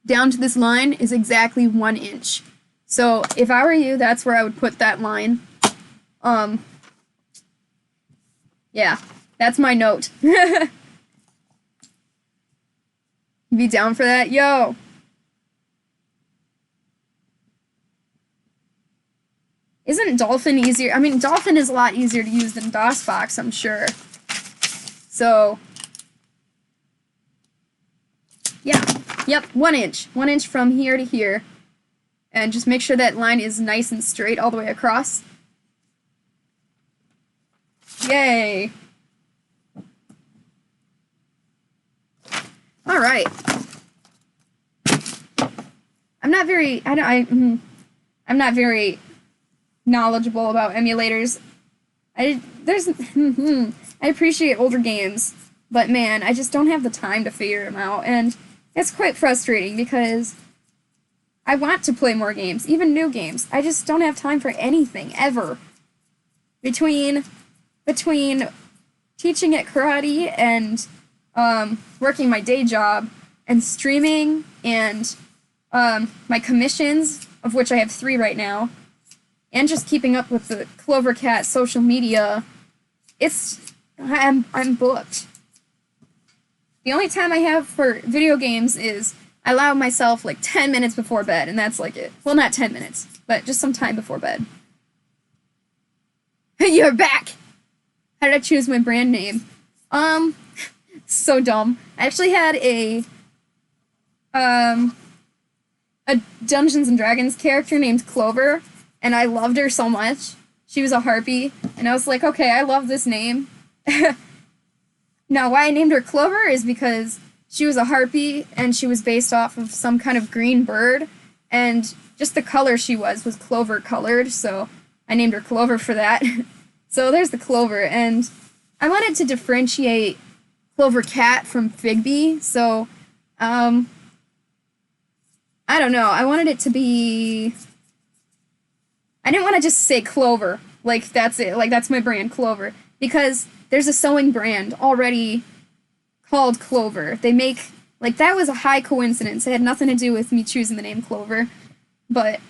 down to this line is exactly 1 inch. So if I were you, that's where I would put that line. Yeah, that's my note. You be down for that? Yo! Isn't Dolphin easier? I mean, Dolphin is a lot easier to use than DOSBox, I'm sure. So, yeah. Yep, 1 inch. 1 inch from here to here. And just make sure that line is nice and straight all the way across. Yay. All right. I'm not very knowledgeable about emulators. I appreciate older games, but man, I just don't have the time to figure them out, and it's quite frustrating because I want to play more games, even new games. I just don't have time for anything ever. Between teaching at karate and working my day job and streaming and my commissions, of which I have 3 right now, and just keeping up with the CloverCat social media, I'm booked. The only time I have for video games is I allow myself like 10 minutes before bed, and that's like it. Well, not 10 minutes, but just some time before bed. You're back! How did I choose my brand name? So dumb. I actually had a Dungeons and Dragons character named Clover, and I loved her so much. She was a harpy, and I was like, okay, I love this name. Now, why I named her Clover is because she was a harpy, and she was based off of some kind of green bird, and just the color she was clover colored, so I named her Clover for that. So there's the Clover, and I wanted to differentiate CloverCat from Figby, so, I don't know, I wanted it to be... I didn't want to just say Clover, like that's it, like that's my brand, Clover, because there's a sewing brand already called Clover. They make, like, that was a high coincidence. It had nothing to do with me choosing the name Clover, but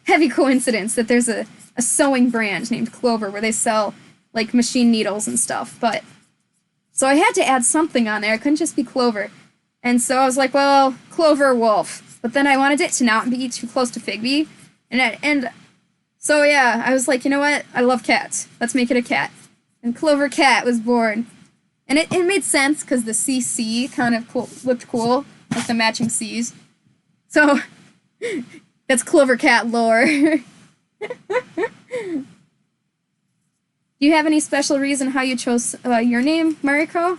heavy coincidence that there's a sewing brand named Clover where they sell, like, machine needles and stuff, but, so I had to add something on there. It couldn't just be Clover, and so I was like, well, Clover Wolf, but then I wanted it to not be too close to Figby, so yeah, I was like, you know what? I love cats. Let's make it a cat. And CloverCat was born. And it made sense because the CC kind of looked cool, like the matching Cs. So, that's CloverCat lore. Do you have any special reason how you chose your name, Mariko?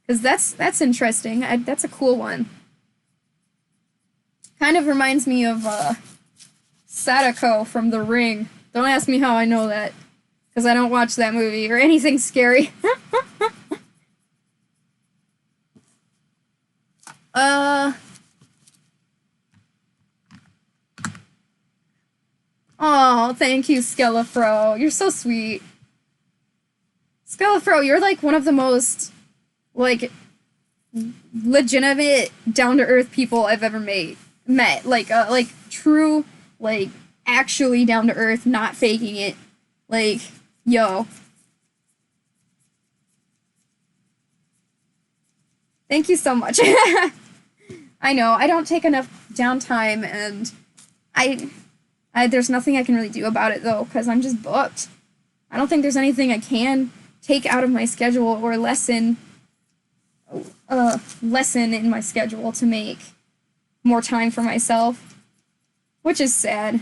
Because that's interesting. That's a cool one. Kind of reminds me of Sadako from The Ring. Don't ask me how I know that, because I don't watch that movie or anything scary. Oh, thank you, Skelefro. You're so sweet. Skelefro, you're like one of the most, like, legitimate, down-to-earth people I've ever met. Like true, like, actually down-to-earth, not faking it. Like, yo. Thank you so much. I know, I don't take enough downtime, and there's nothing I can really do about it, though, because I'm just booked. I don't think there's anything I can take out of my schedule or lessen in my schedule to make more time for myself, which is sad.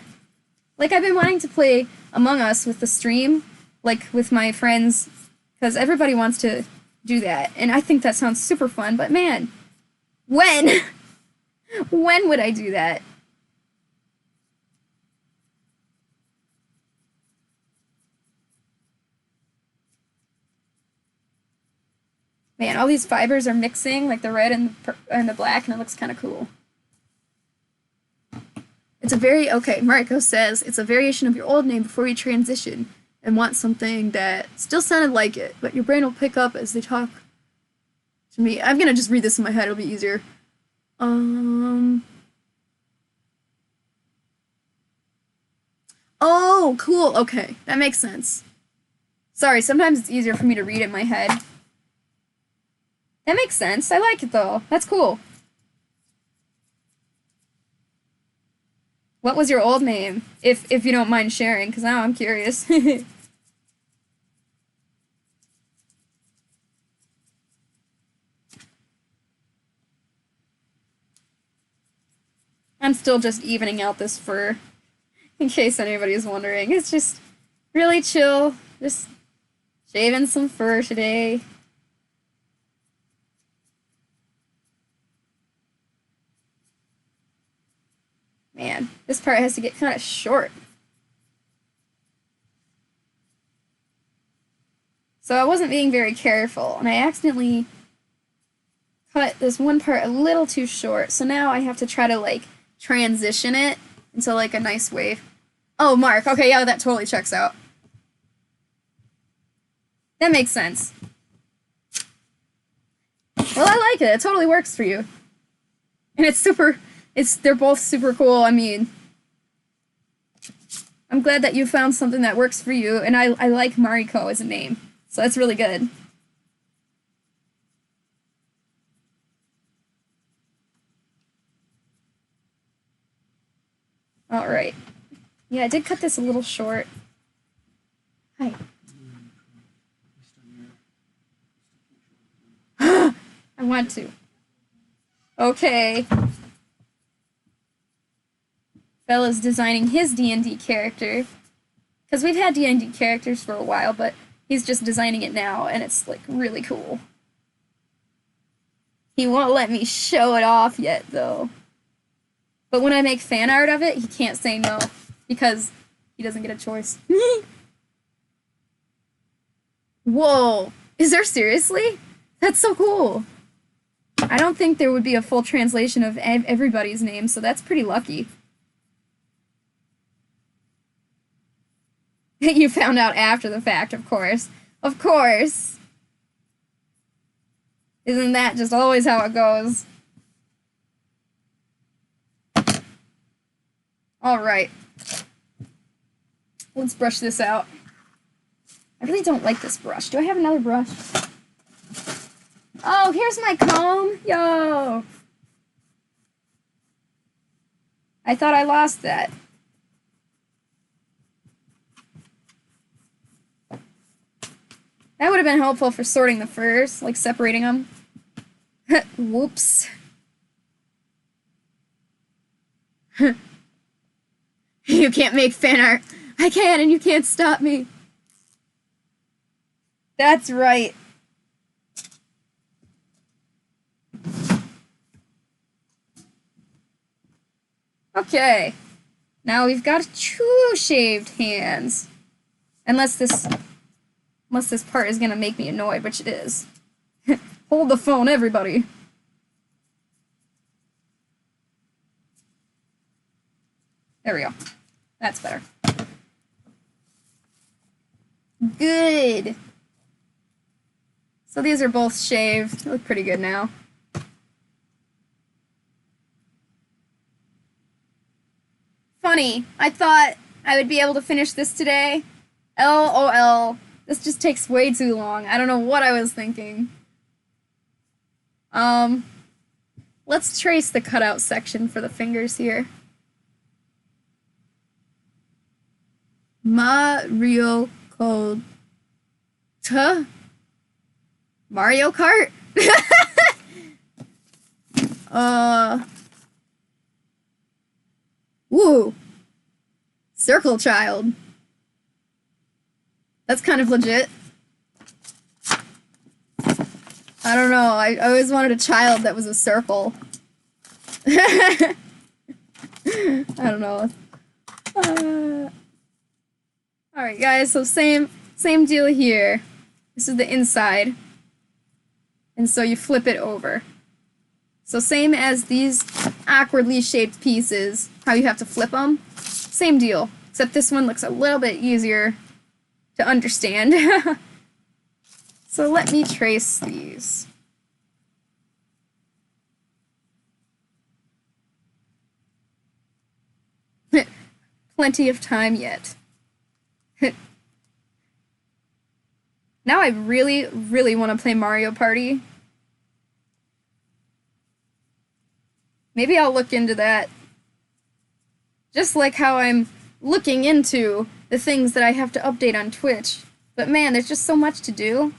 Like, I've been wanting to play Among Us with the stream, like, with my friends, because everybody wants to do that, and I think that sounds super fun, but man, when? When would I do that? Man, all these fibers are mixing, like the red and the black, and it looks kind of cool. It's a okay, Mariko says, it's a variation of your old name before you transition and want something that still sounded like it, but your brain will pick up as they talk to me. I'm gonna just read this in my head, it'll be easier. Oh, cool, okay, that makes sense. Sorry, sometimes it's easier for me to read in my head. That makes sense. I like it, though. That's cool. What was your old name? If you don't mind sharing, because now I'm curious. I'm still just evening out this fur, in case anybody's wondering. It's just really chill. Just Shaving some fur today. Man, this part has to get kind of short. So I wasn't being very careful, and I accidentally cut this one part a little too short. So now I have to try to, like, transition it into, like, a nice wave. Oh, Mark. Okay, yeah, that totally checks out. That makes sense. Well, I like it. It totally works for you. And it's super... they're both super cool. I mean, I'm glad that you found something that works for you, and I like Mariko as a name, so that's really good. Alright. Yeah, I did cut this a little short. Hi. I want to. Okay. Bella's designing his D&D character. Because we've had D&D characters for a while, but he's just designing it now, and it's, like, really cool. He won't let me show it off yet, though. But when I make fan art of it, he can't say no, because he doesn't get a choice. Whoa! Is there seriously? That's so cool! I don't think there would be a full translation of everybody's name, so that's pretty lucky. You found out after the fact, of course. Of course! Isn't that just always how it goes? Alright. Let's brush this out. I really don't like this brush. Do I have another brush? Oh, here's my comb! Yo! I thought I lost that. That would have been helpful for sorting the furs, like separating them. Whoops. You can't make fan art. I can, and you can't stop me. That's right. Okay. Now we've got two shaved hands. Unless this part is gonna make me annoyed, which it is. Hold the phone, everybody. There we go. That's better. Good. So these are both shaved. They look pretty good now. Funny. I thought I would be able to finish this today. LOL. This just takes way too long. I don't know what I was thinking. Let's trace the cutout section for the fingers here. Mario Code. Mario Kart? Woo! Circle Child. That's kind of legit. I don't know, I always wanted a child that was a circle. I don't know. Alright guys, so same deal here. This is the inside. And so you flip it over. So same as these awkwardly shaped pieces, how you have to flip them. Same deal, except this one looks a little bit easier to understand. So let me trace these. Plenty of time yet. Now I really, really want to play Mario Party. Maybe I'll look into that. Just like how I'm looking into the things that I have to update on Twitch. But man, there's just so much to do.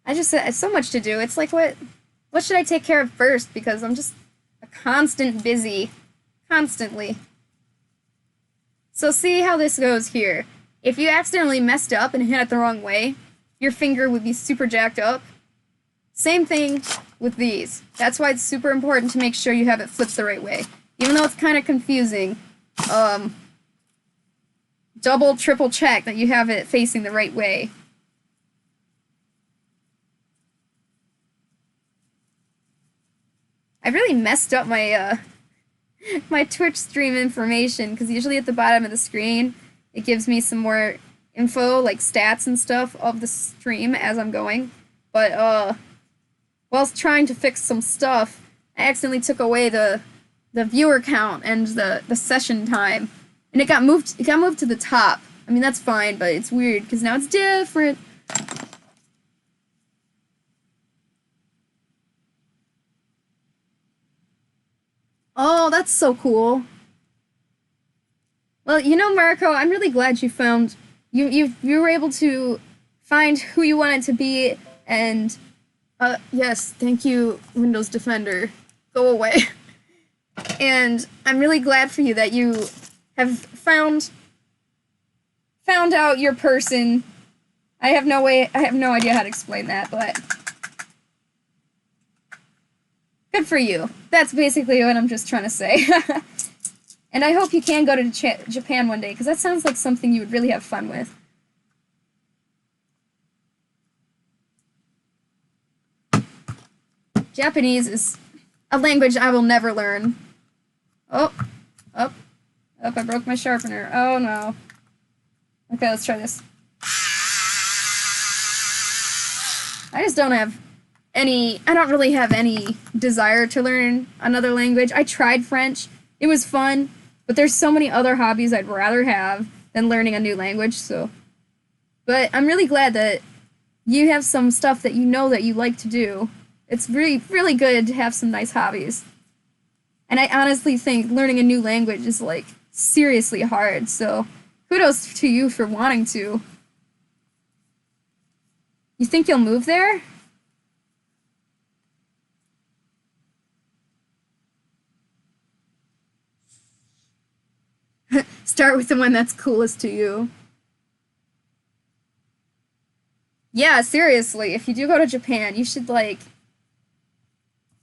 It's so much to do. It's like, what should I take care of first? Because I'm just a constant busy. Constantly. So see how this goes here. If you accidentally messed up and hit it the wrong way, your finger would be super jacked up. Same thing with these. That's why it's super important to make sure you have it flipped the right way. Even though it's kind of confusing, double, triple check that you have it facing the right way. I really messed up my my Twitch stream information, because usually at the bottom of the screen it gives me some more info, like stats and stuff of the stream as I'm going. But whilst trying to fix some stuff, I accidentally took away the viewer count and the session time, and it got moved to the top. I mean, that's fine, but it's weird because now it's different. Oh, that's so cool. Well, you know, Marco, I'm really glad you found you were able to find who you wanted to be, and yes, thank you, Windows Defender. Go away. And I'm really glad for you that you have found out your person. I have no idea how to explain that, but good for you. That's basically what I'm just trying to say. And I hope you can go to Japan one day, because that sounds like something you would really have fun with. Japanese is a language I will never learn. Oh, I broke my sharpener. Oh no. Okay, let's try this. I don't really have any desire to learn another language. I tried French. It was fun, but there's so many other hobbies I'd rather have than learning a new language, so. But I'm really glad that you have some stuff that you know that you like to do. It's really, really good to have some nice hobbies. And I honestly think learning a new language is, like, seriously hard, so kudos to you for wanting to. You think you'll move there? Start with the one that's coolest to you. Yeah, seriously, if you do go to Japan, you should, like,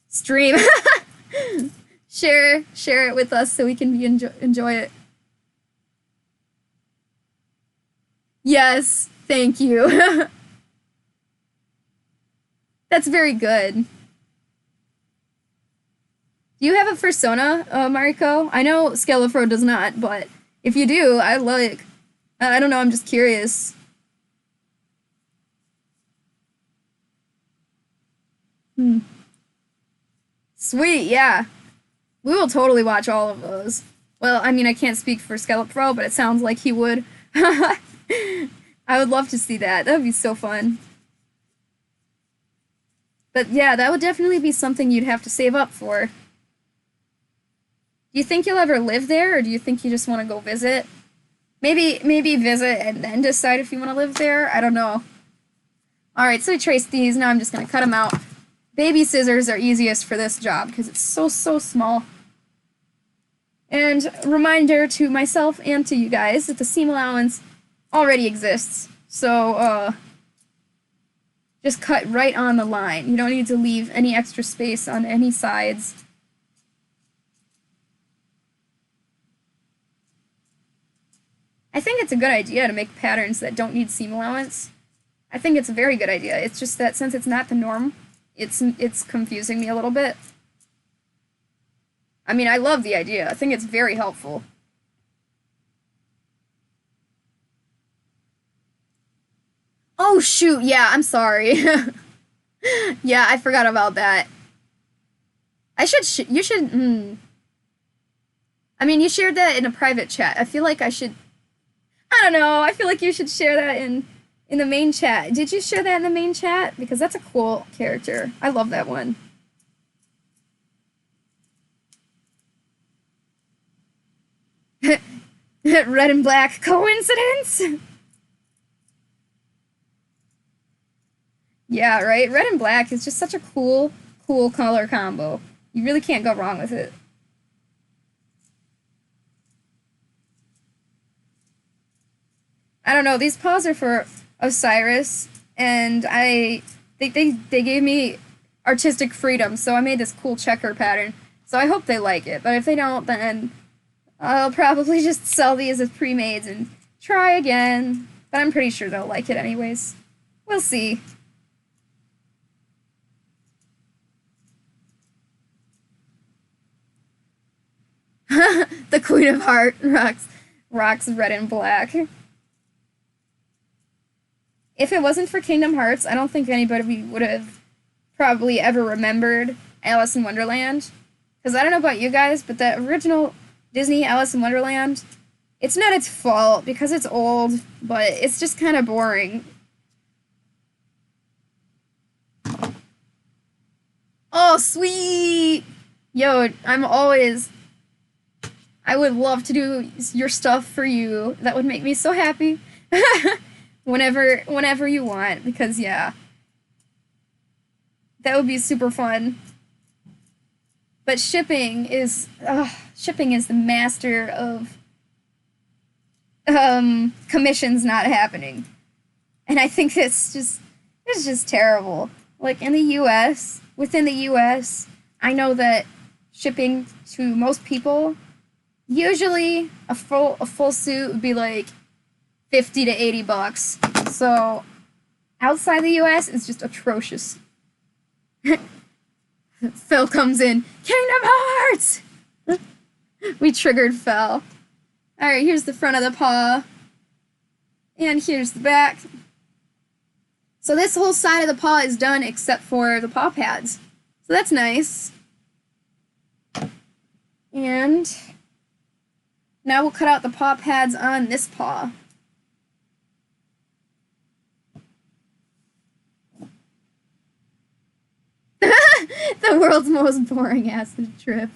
stream. Share it with us so we can enjoy it. Yes, thank you. That's very good. Do you have a Fursona, Mariko? I know Skelefro does not, but if you do, I don't know, I'm just curious. Sweet, yeah. We will totally watch all of those. Well, I mean, I can't speak for Skelefro, but it sounds like he would. I would love to see that. That would be so fun. But yeah, that would definitely be something you'd have to save up for. Do you think you'll ever live there, or do you think you just want to go visit? Maybe visit and then decide if you want to live there? I don't know. Alright, so we traced these. Now I'm just going to cut them out. Baby scissors are easiest for this job because it's so small. And reminder to myself and to you guys that the seam allowance already exists. So, just cut right on the line. You don't need to leave any extra space on any sides. I think it's a good idea to make patterns that don't need seam allowance. I think it's a very good idea. It's just that since it's not the norm, it's confusing me a little bit. I mean, I love the idea. I think it's very helpful. Oh, shoot, yeah, I'm sorry. Yeah, I forgot about that. You should, I mean, you shared that in a private chat. I feel like I don't know, I feel like you should share that in the main chat. Did you share that in the main chat? Because that's a cool character. I love that one. Red and black coincidence? Yeah, right? Red and black is just such a cool color combo. You really can't go wrong with it. I don't know, these paws are for Osiris, and they gave me artistic freedom, so I made this cool checker pattern. So I hope they like it, but if they don't, then I'll probably just sell these as pre-mades and try again. But I'm pretty sure they'll like it anyways. We'll see. The Queen of Heart rocks red and black. If it wasn't for Kingdom Hearts, I don't think anybody would have probably ever remembered Alice in Wonderland. Because I don't know about you guys, but the original Disney Alice in Wonderland, it's not its fault because it's old, but it's just kind of boring. Oh, sweet! Yo, I would love to do your stuff for you. That would make me so happy. Whenever you want, because yeah. That would be super fun. But shipping is the master of commissions not happening. And I think it's just terrible. Like in the US, within the US, I know that shipping to most people, usually a full suit would be like $50 to $80. So outside the US, it's just atrocious. Phil comes in. Kingdom Hearts! We triggered Phil. Alright, here's the front of the paw. And here's the back. So this whole side of the paw is done except for the paw pads. So that's nice. And now we'll cut out the paw pads on this paw. The world's most boring acid trip.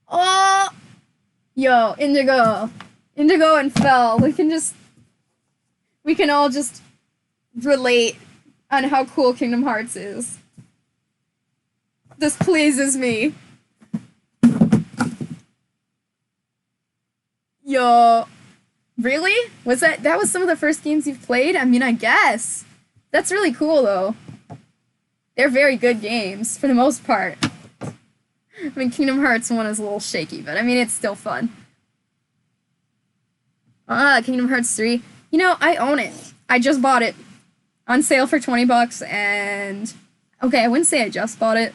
Oh! Yo, Indigo and Fel, we can all just relate on how cool Kingdom Hearts is. This pleases me. Yo. Really? That was some of the first games you've played? I mean, I guess. That's really cool, though. They're very good games, for the most part. I mean, Kingdom Hearts 1 is a little shaky, but I mean, it's still fun. Kingdom Hearts 3. You know, I own it. I just bought it. On sale for $20, and... Okay, I wouldn't say I just bought it.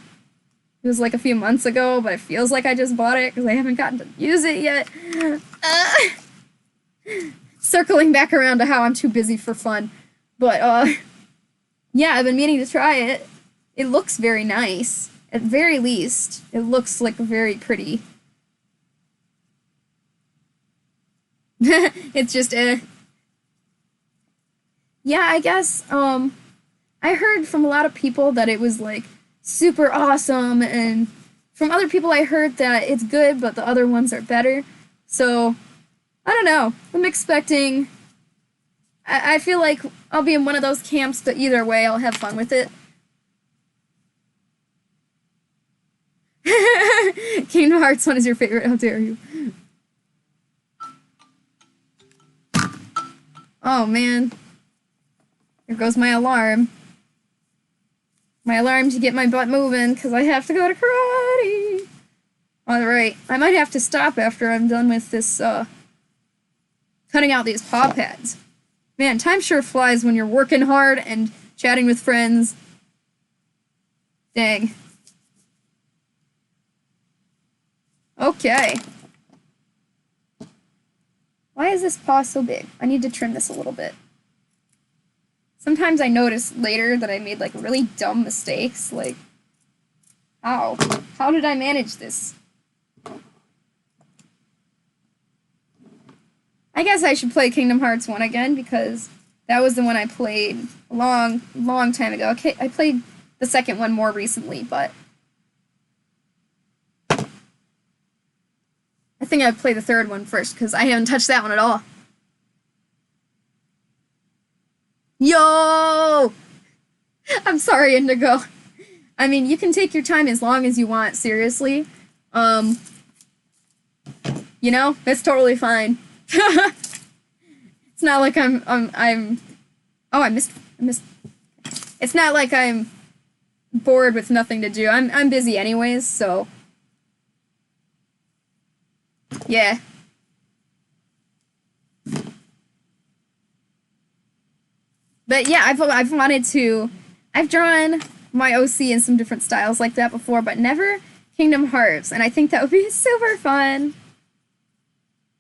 It was like a few months ago, but it feels like I just bought it, because I haven't gotten to use it yet. Circling back around to how I'm too busy for fun. But, yeah, I've been meaning to try it. It looks very nice. At very least, it looks like very pretty. It's just, Yeah, I guess, I heard from a lot of people that it was, like, super awesome, and from other people I heard that it's good, but the other ones are better. So, I don't know. I'm expecting... I feel like I'll be in one of those camps, but either way, I'll have fun with it. Kingdom Hearts 1 is your favorite, how dare you. Oh, man. Here goes my alarm. My alarm to get my butt moving, because I have to go to karate. Alright, I might have to stop after I'm done with this, cutting out these paw pads. Man, time sure flies when you're working hard and chatting with friends. Dang. Okay. Why is this paw so big? I need to trim this a little bit. Sometimes I notice later that I made, like, really dumb mistakes. Like, how? How did I manage this? I guess I should play Kingdom Hearts 1 again, because that was the one I played a long time ago. Okay, I played the second one more recently, but... I think I'd play the third one first, because I haven't touched that one at all. Yo! I'm sorry, Indigo. I mean, you can take your time as long as you want, seriously. You know, it's totally fine. It's not like I'm. Oh, I missed. It's not like I'm bored with nothing to do. I'm busy anyways, so yeah. But yeah, I've wanted to. I've drawn my OC in some different styles like that before, but never Kingdom Hearts, and I think that would be super fun.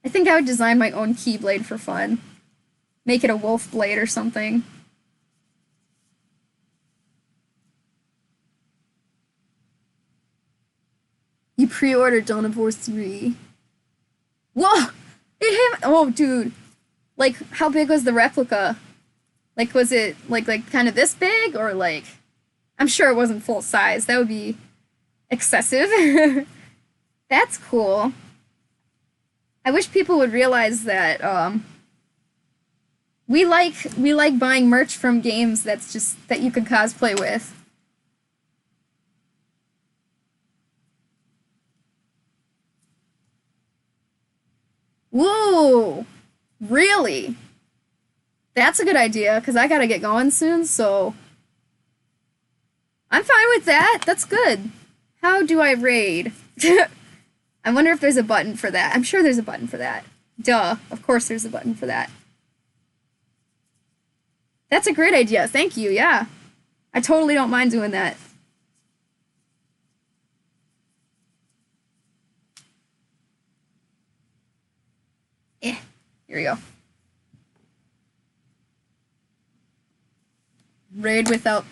I think I would design my own Keyblade for fun. Make it a wolf blade or something. You pre-ordered Dawn of War 3. Whoa! Oh, dude. Like, how big was the replica? Like, was it, like kind of this big? Or, like... I'm sure it wasn't full size. That would be excessive. That's cool. I wish people would realize that, we like buying merch from games that's just... that you can cosplay with. Whoa! Really? That's a good idea, because I gotta get going soon, so... I'm fine with that. That's good. How do I raid? I wonder if there's a button for that. I'm sure there's a button for that. Duh. Of course there's a button for that. That's a great idea. Thank you, yeah. I totally don't mind doing that. Here we go. Raid without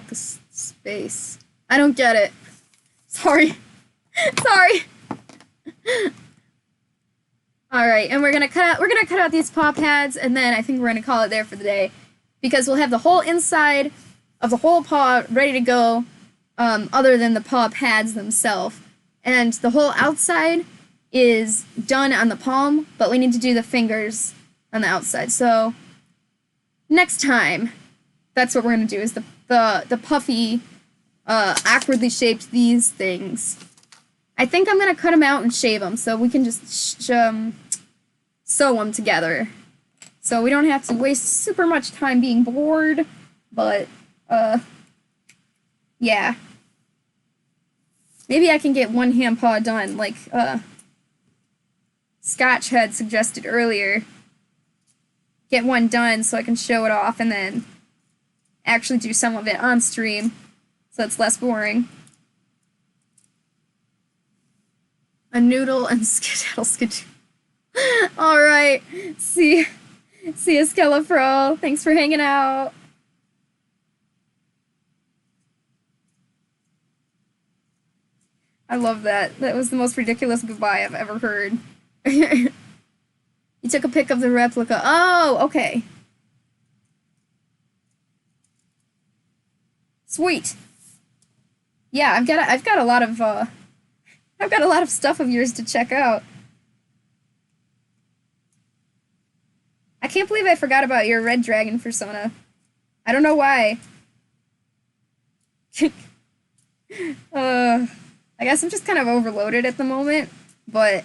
the space. I don't get it. Sorry. Sorry. All right, and we're gonna cut out these paw pads, and then I think we're gonna call it there for the day, because we'll have the whole inside of the whole paw ready to go, other than the paw pads themselves, and the whole outside is done on the palm, but we need to do the fingers on the outside. So next time, that's what we're gonna do, is the puffy, awkwardly shaped these things. I think I'm gonna cut them out and shave them, so we can just sew them together. So we don't have to waste super much time being bored, but, yeah. Maybe I can get one hand paw done, like, Scotch had suggested earlier. Get one done so I can show it off, and then actually do some of it on stream, so it's less boring. A noodle and skedaddle skidoo. Alright, see ya, Skelefro. Thanks for hanging out. I love that. That was the most ridiculous goodbye I've ever heard. You took a pic of the replica. Oh, okay. Sweet. Yeah, I've got a lot of stuff of yours to check out. I can't believe I forgot about your red dragon persona. I don't know why. I guess I'm just kind of overloaded at the moment, but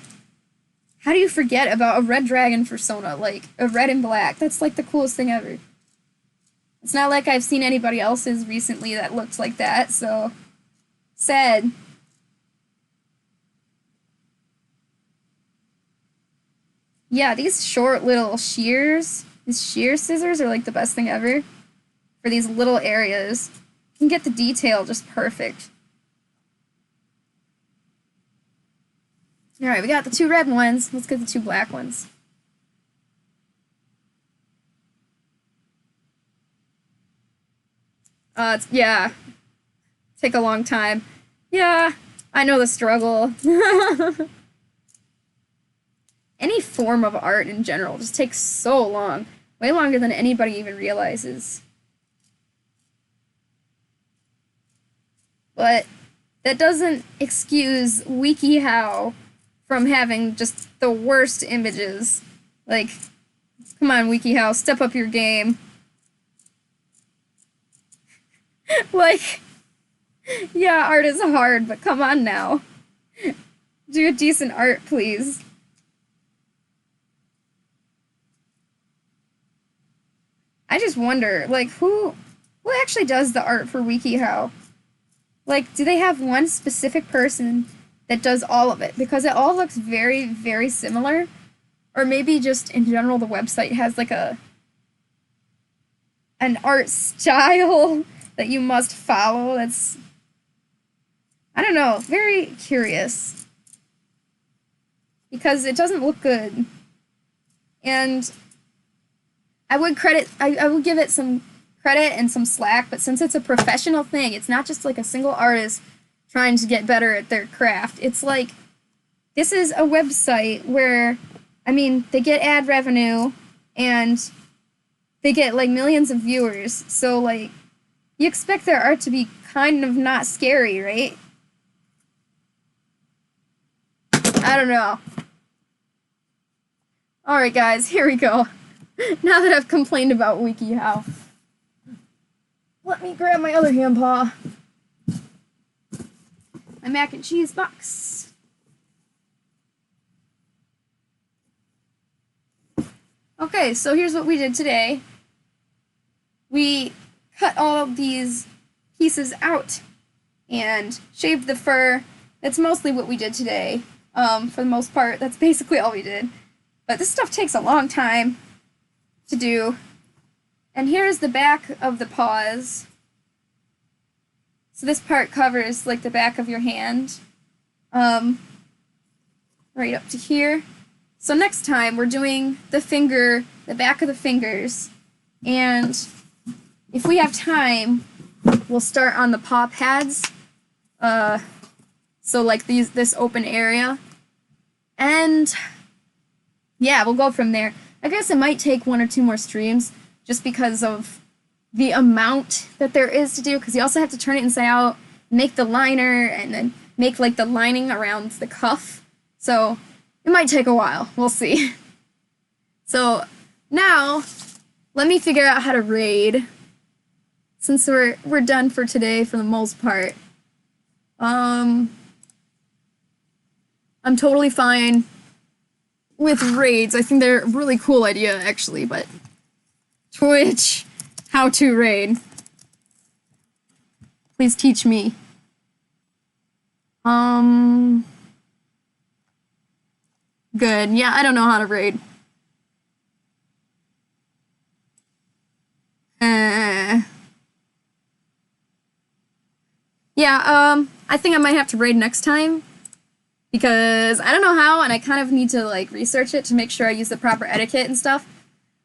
how do you forget about a red dragon persona, like a red and black? That's like the coolest thing ever. It's not like I've seen anybody else's recently that looks like that, so sad. Yeah, these short little shears, these shear scissors are like the best thing ever for these little areas. You can get the detail just perfect. Alright, we got the 2 red ones. Let's get the 2 black ones. Yeah. Take a long time. Yeah, I know the struggle. Any form of art in general just takes so long. Way longer than anybody even realizes. But that doesn't excuse WikiHow from having just the worst images. Like, come on, WikiHow, step up your game. Like, yeah, art is hard, but come on now. Do a decent art, please. I just wonder, like, who actually does the art for WikiHow? Like, do they have one specific person that does all of it? Because it all looks very, very similar. Or maybe just in general the website has like an art style that you must follow. That's, I don't know, very curious. Because it doesn't look good. And I would give it some credit and some slack, but since it's a professional thing, it's not just like a single artist trying to get better at their craft. It's like, this is a website where, I mean, they get ad revenue and they get like millions of viewers, so like, you expect their art to be kind of not scary, right? I don't know. Alright guys, here we go. Now that I've complained about WikiHow, let me grab my other hand paw. My mac and cheese box. Okay, so here's what we did today. We cut all of these pieces out and shaved the fur. That's mostly what we did today. For the most part, that's basically all we did. But this stuff takes a long time to do. And here's the back of the paws. So this part covers like the back of your hand. Right up to here. So next time we're doing the back of the fingers. And if we have time, we'll start on the paw pads. So like this open area. And yeah, we'll go from there. I guess it might take 1 or 2 more streams just because of the amount that there is to do, because you also have to turn it inside out, make the liner, and then make like the lining around the cuff. So it might take a while. We'll see. So now let me figure out how to raid, since we're done for today for the most part. I'm totally fine with raids. I think they're a really cool idea, actually, but Twitch, how to raid. Please teach me. Good. Yeah, I don't know how to raid. Yeah, I think I might have to raid next time, because I don't know how, and I kind of need to like research it to make sure I use the proper etiquette and stuff.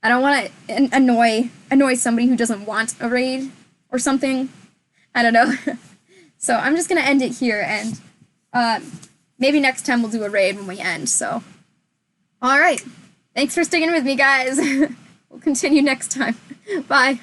I don't want to annoy somebody who doesn't want a raid or something. I don't know. So I'm just gonna end it here, and maybe next time we'll do a raid when we end. So, all right, thanks for sticking with me, guys. We'll continue next time. Bye.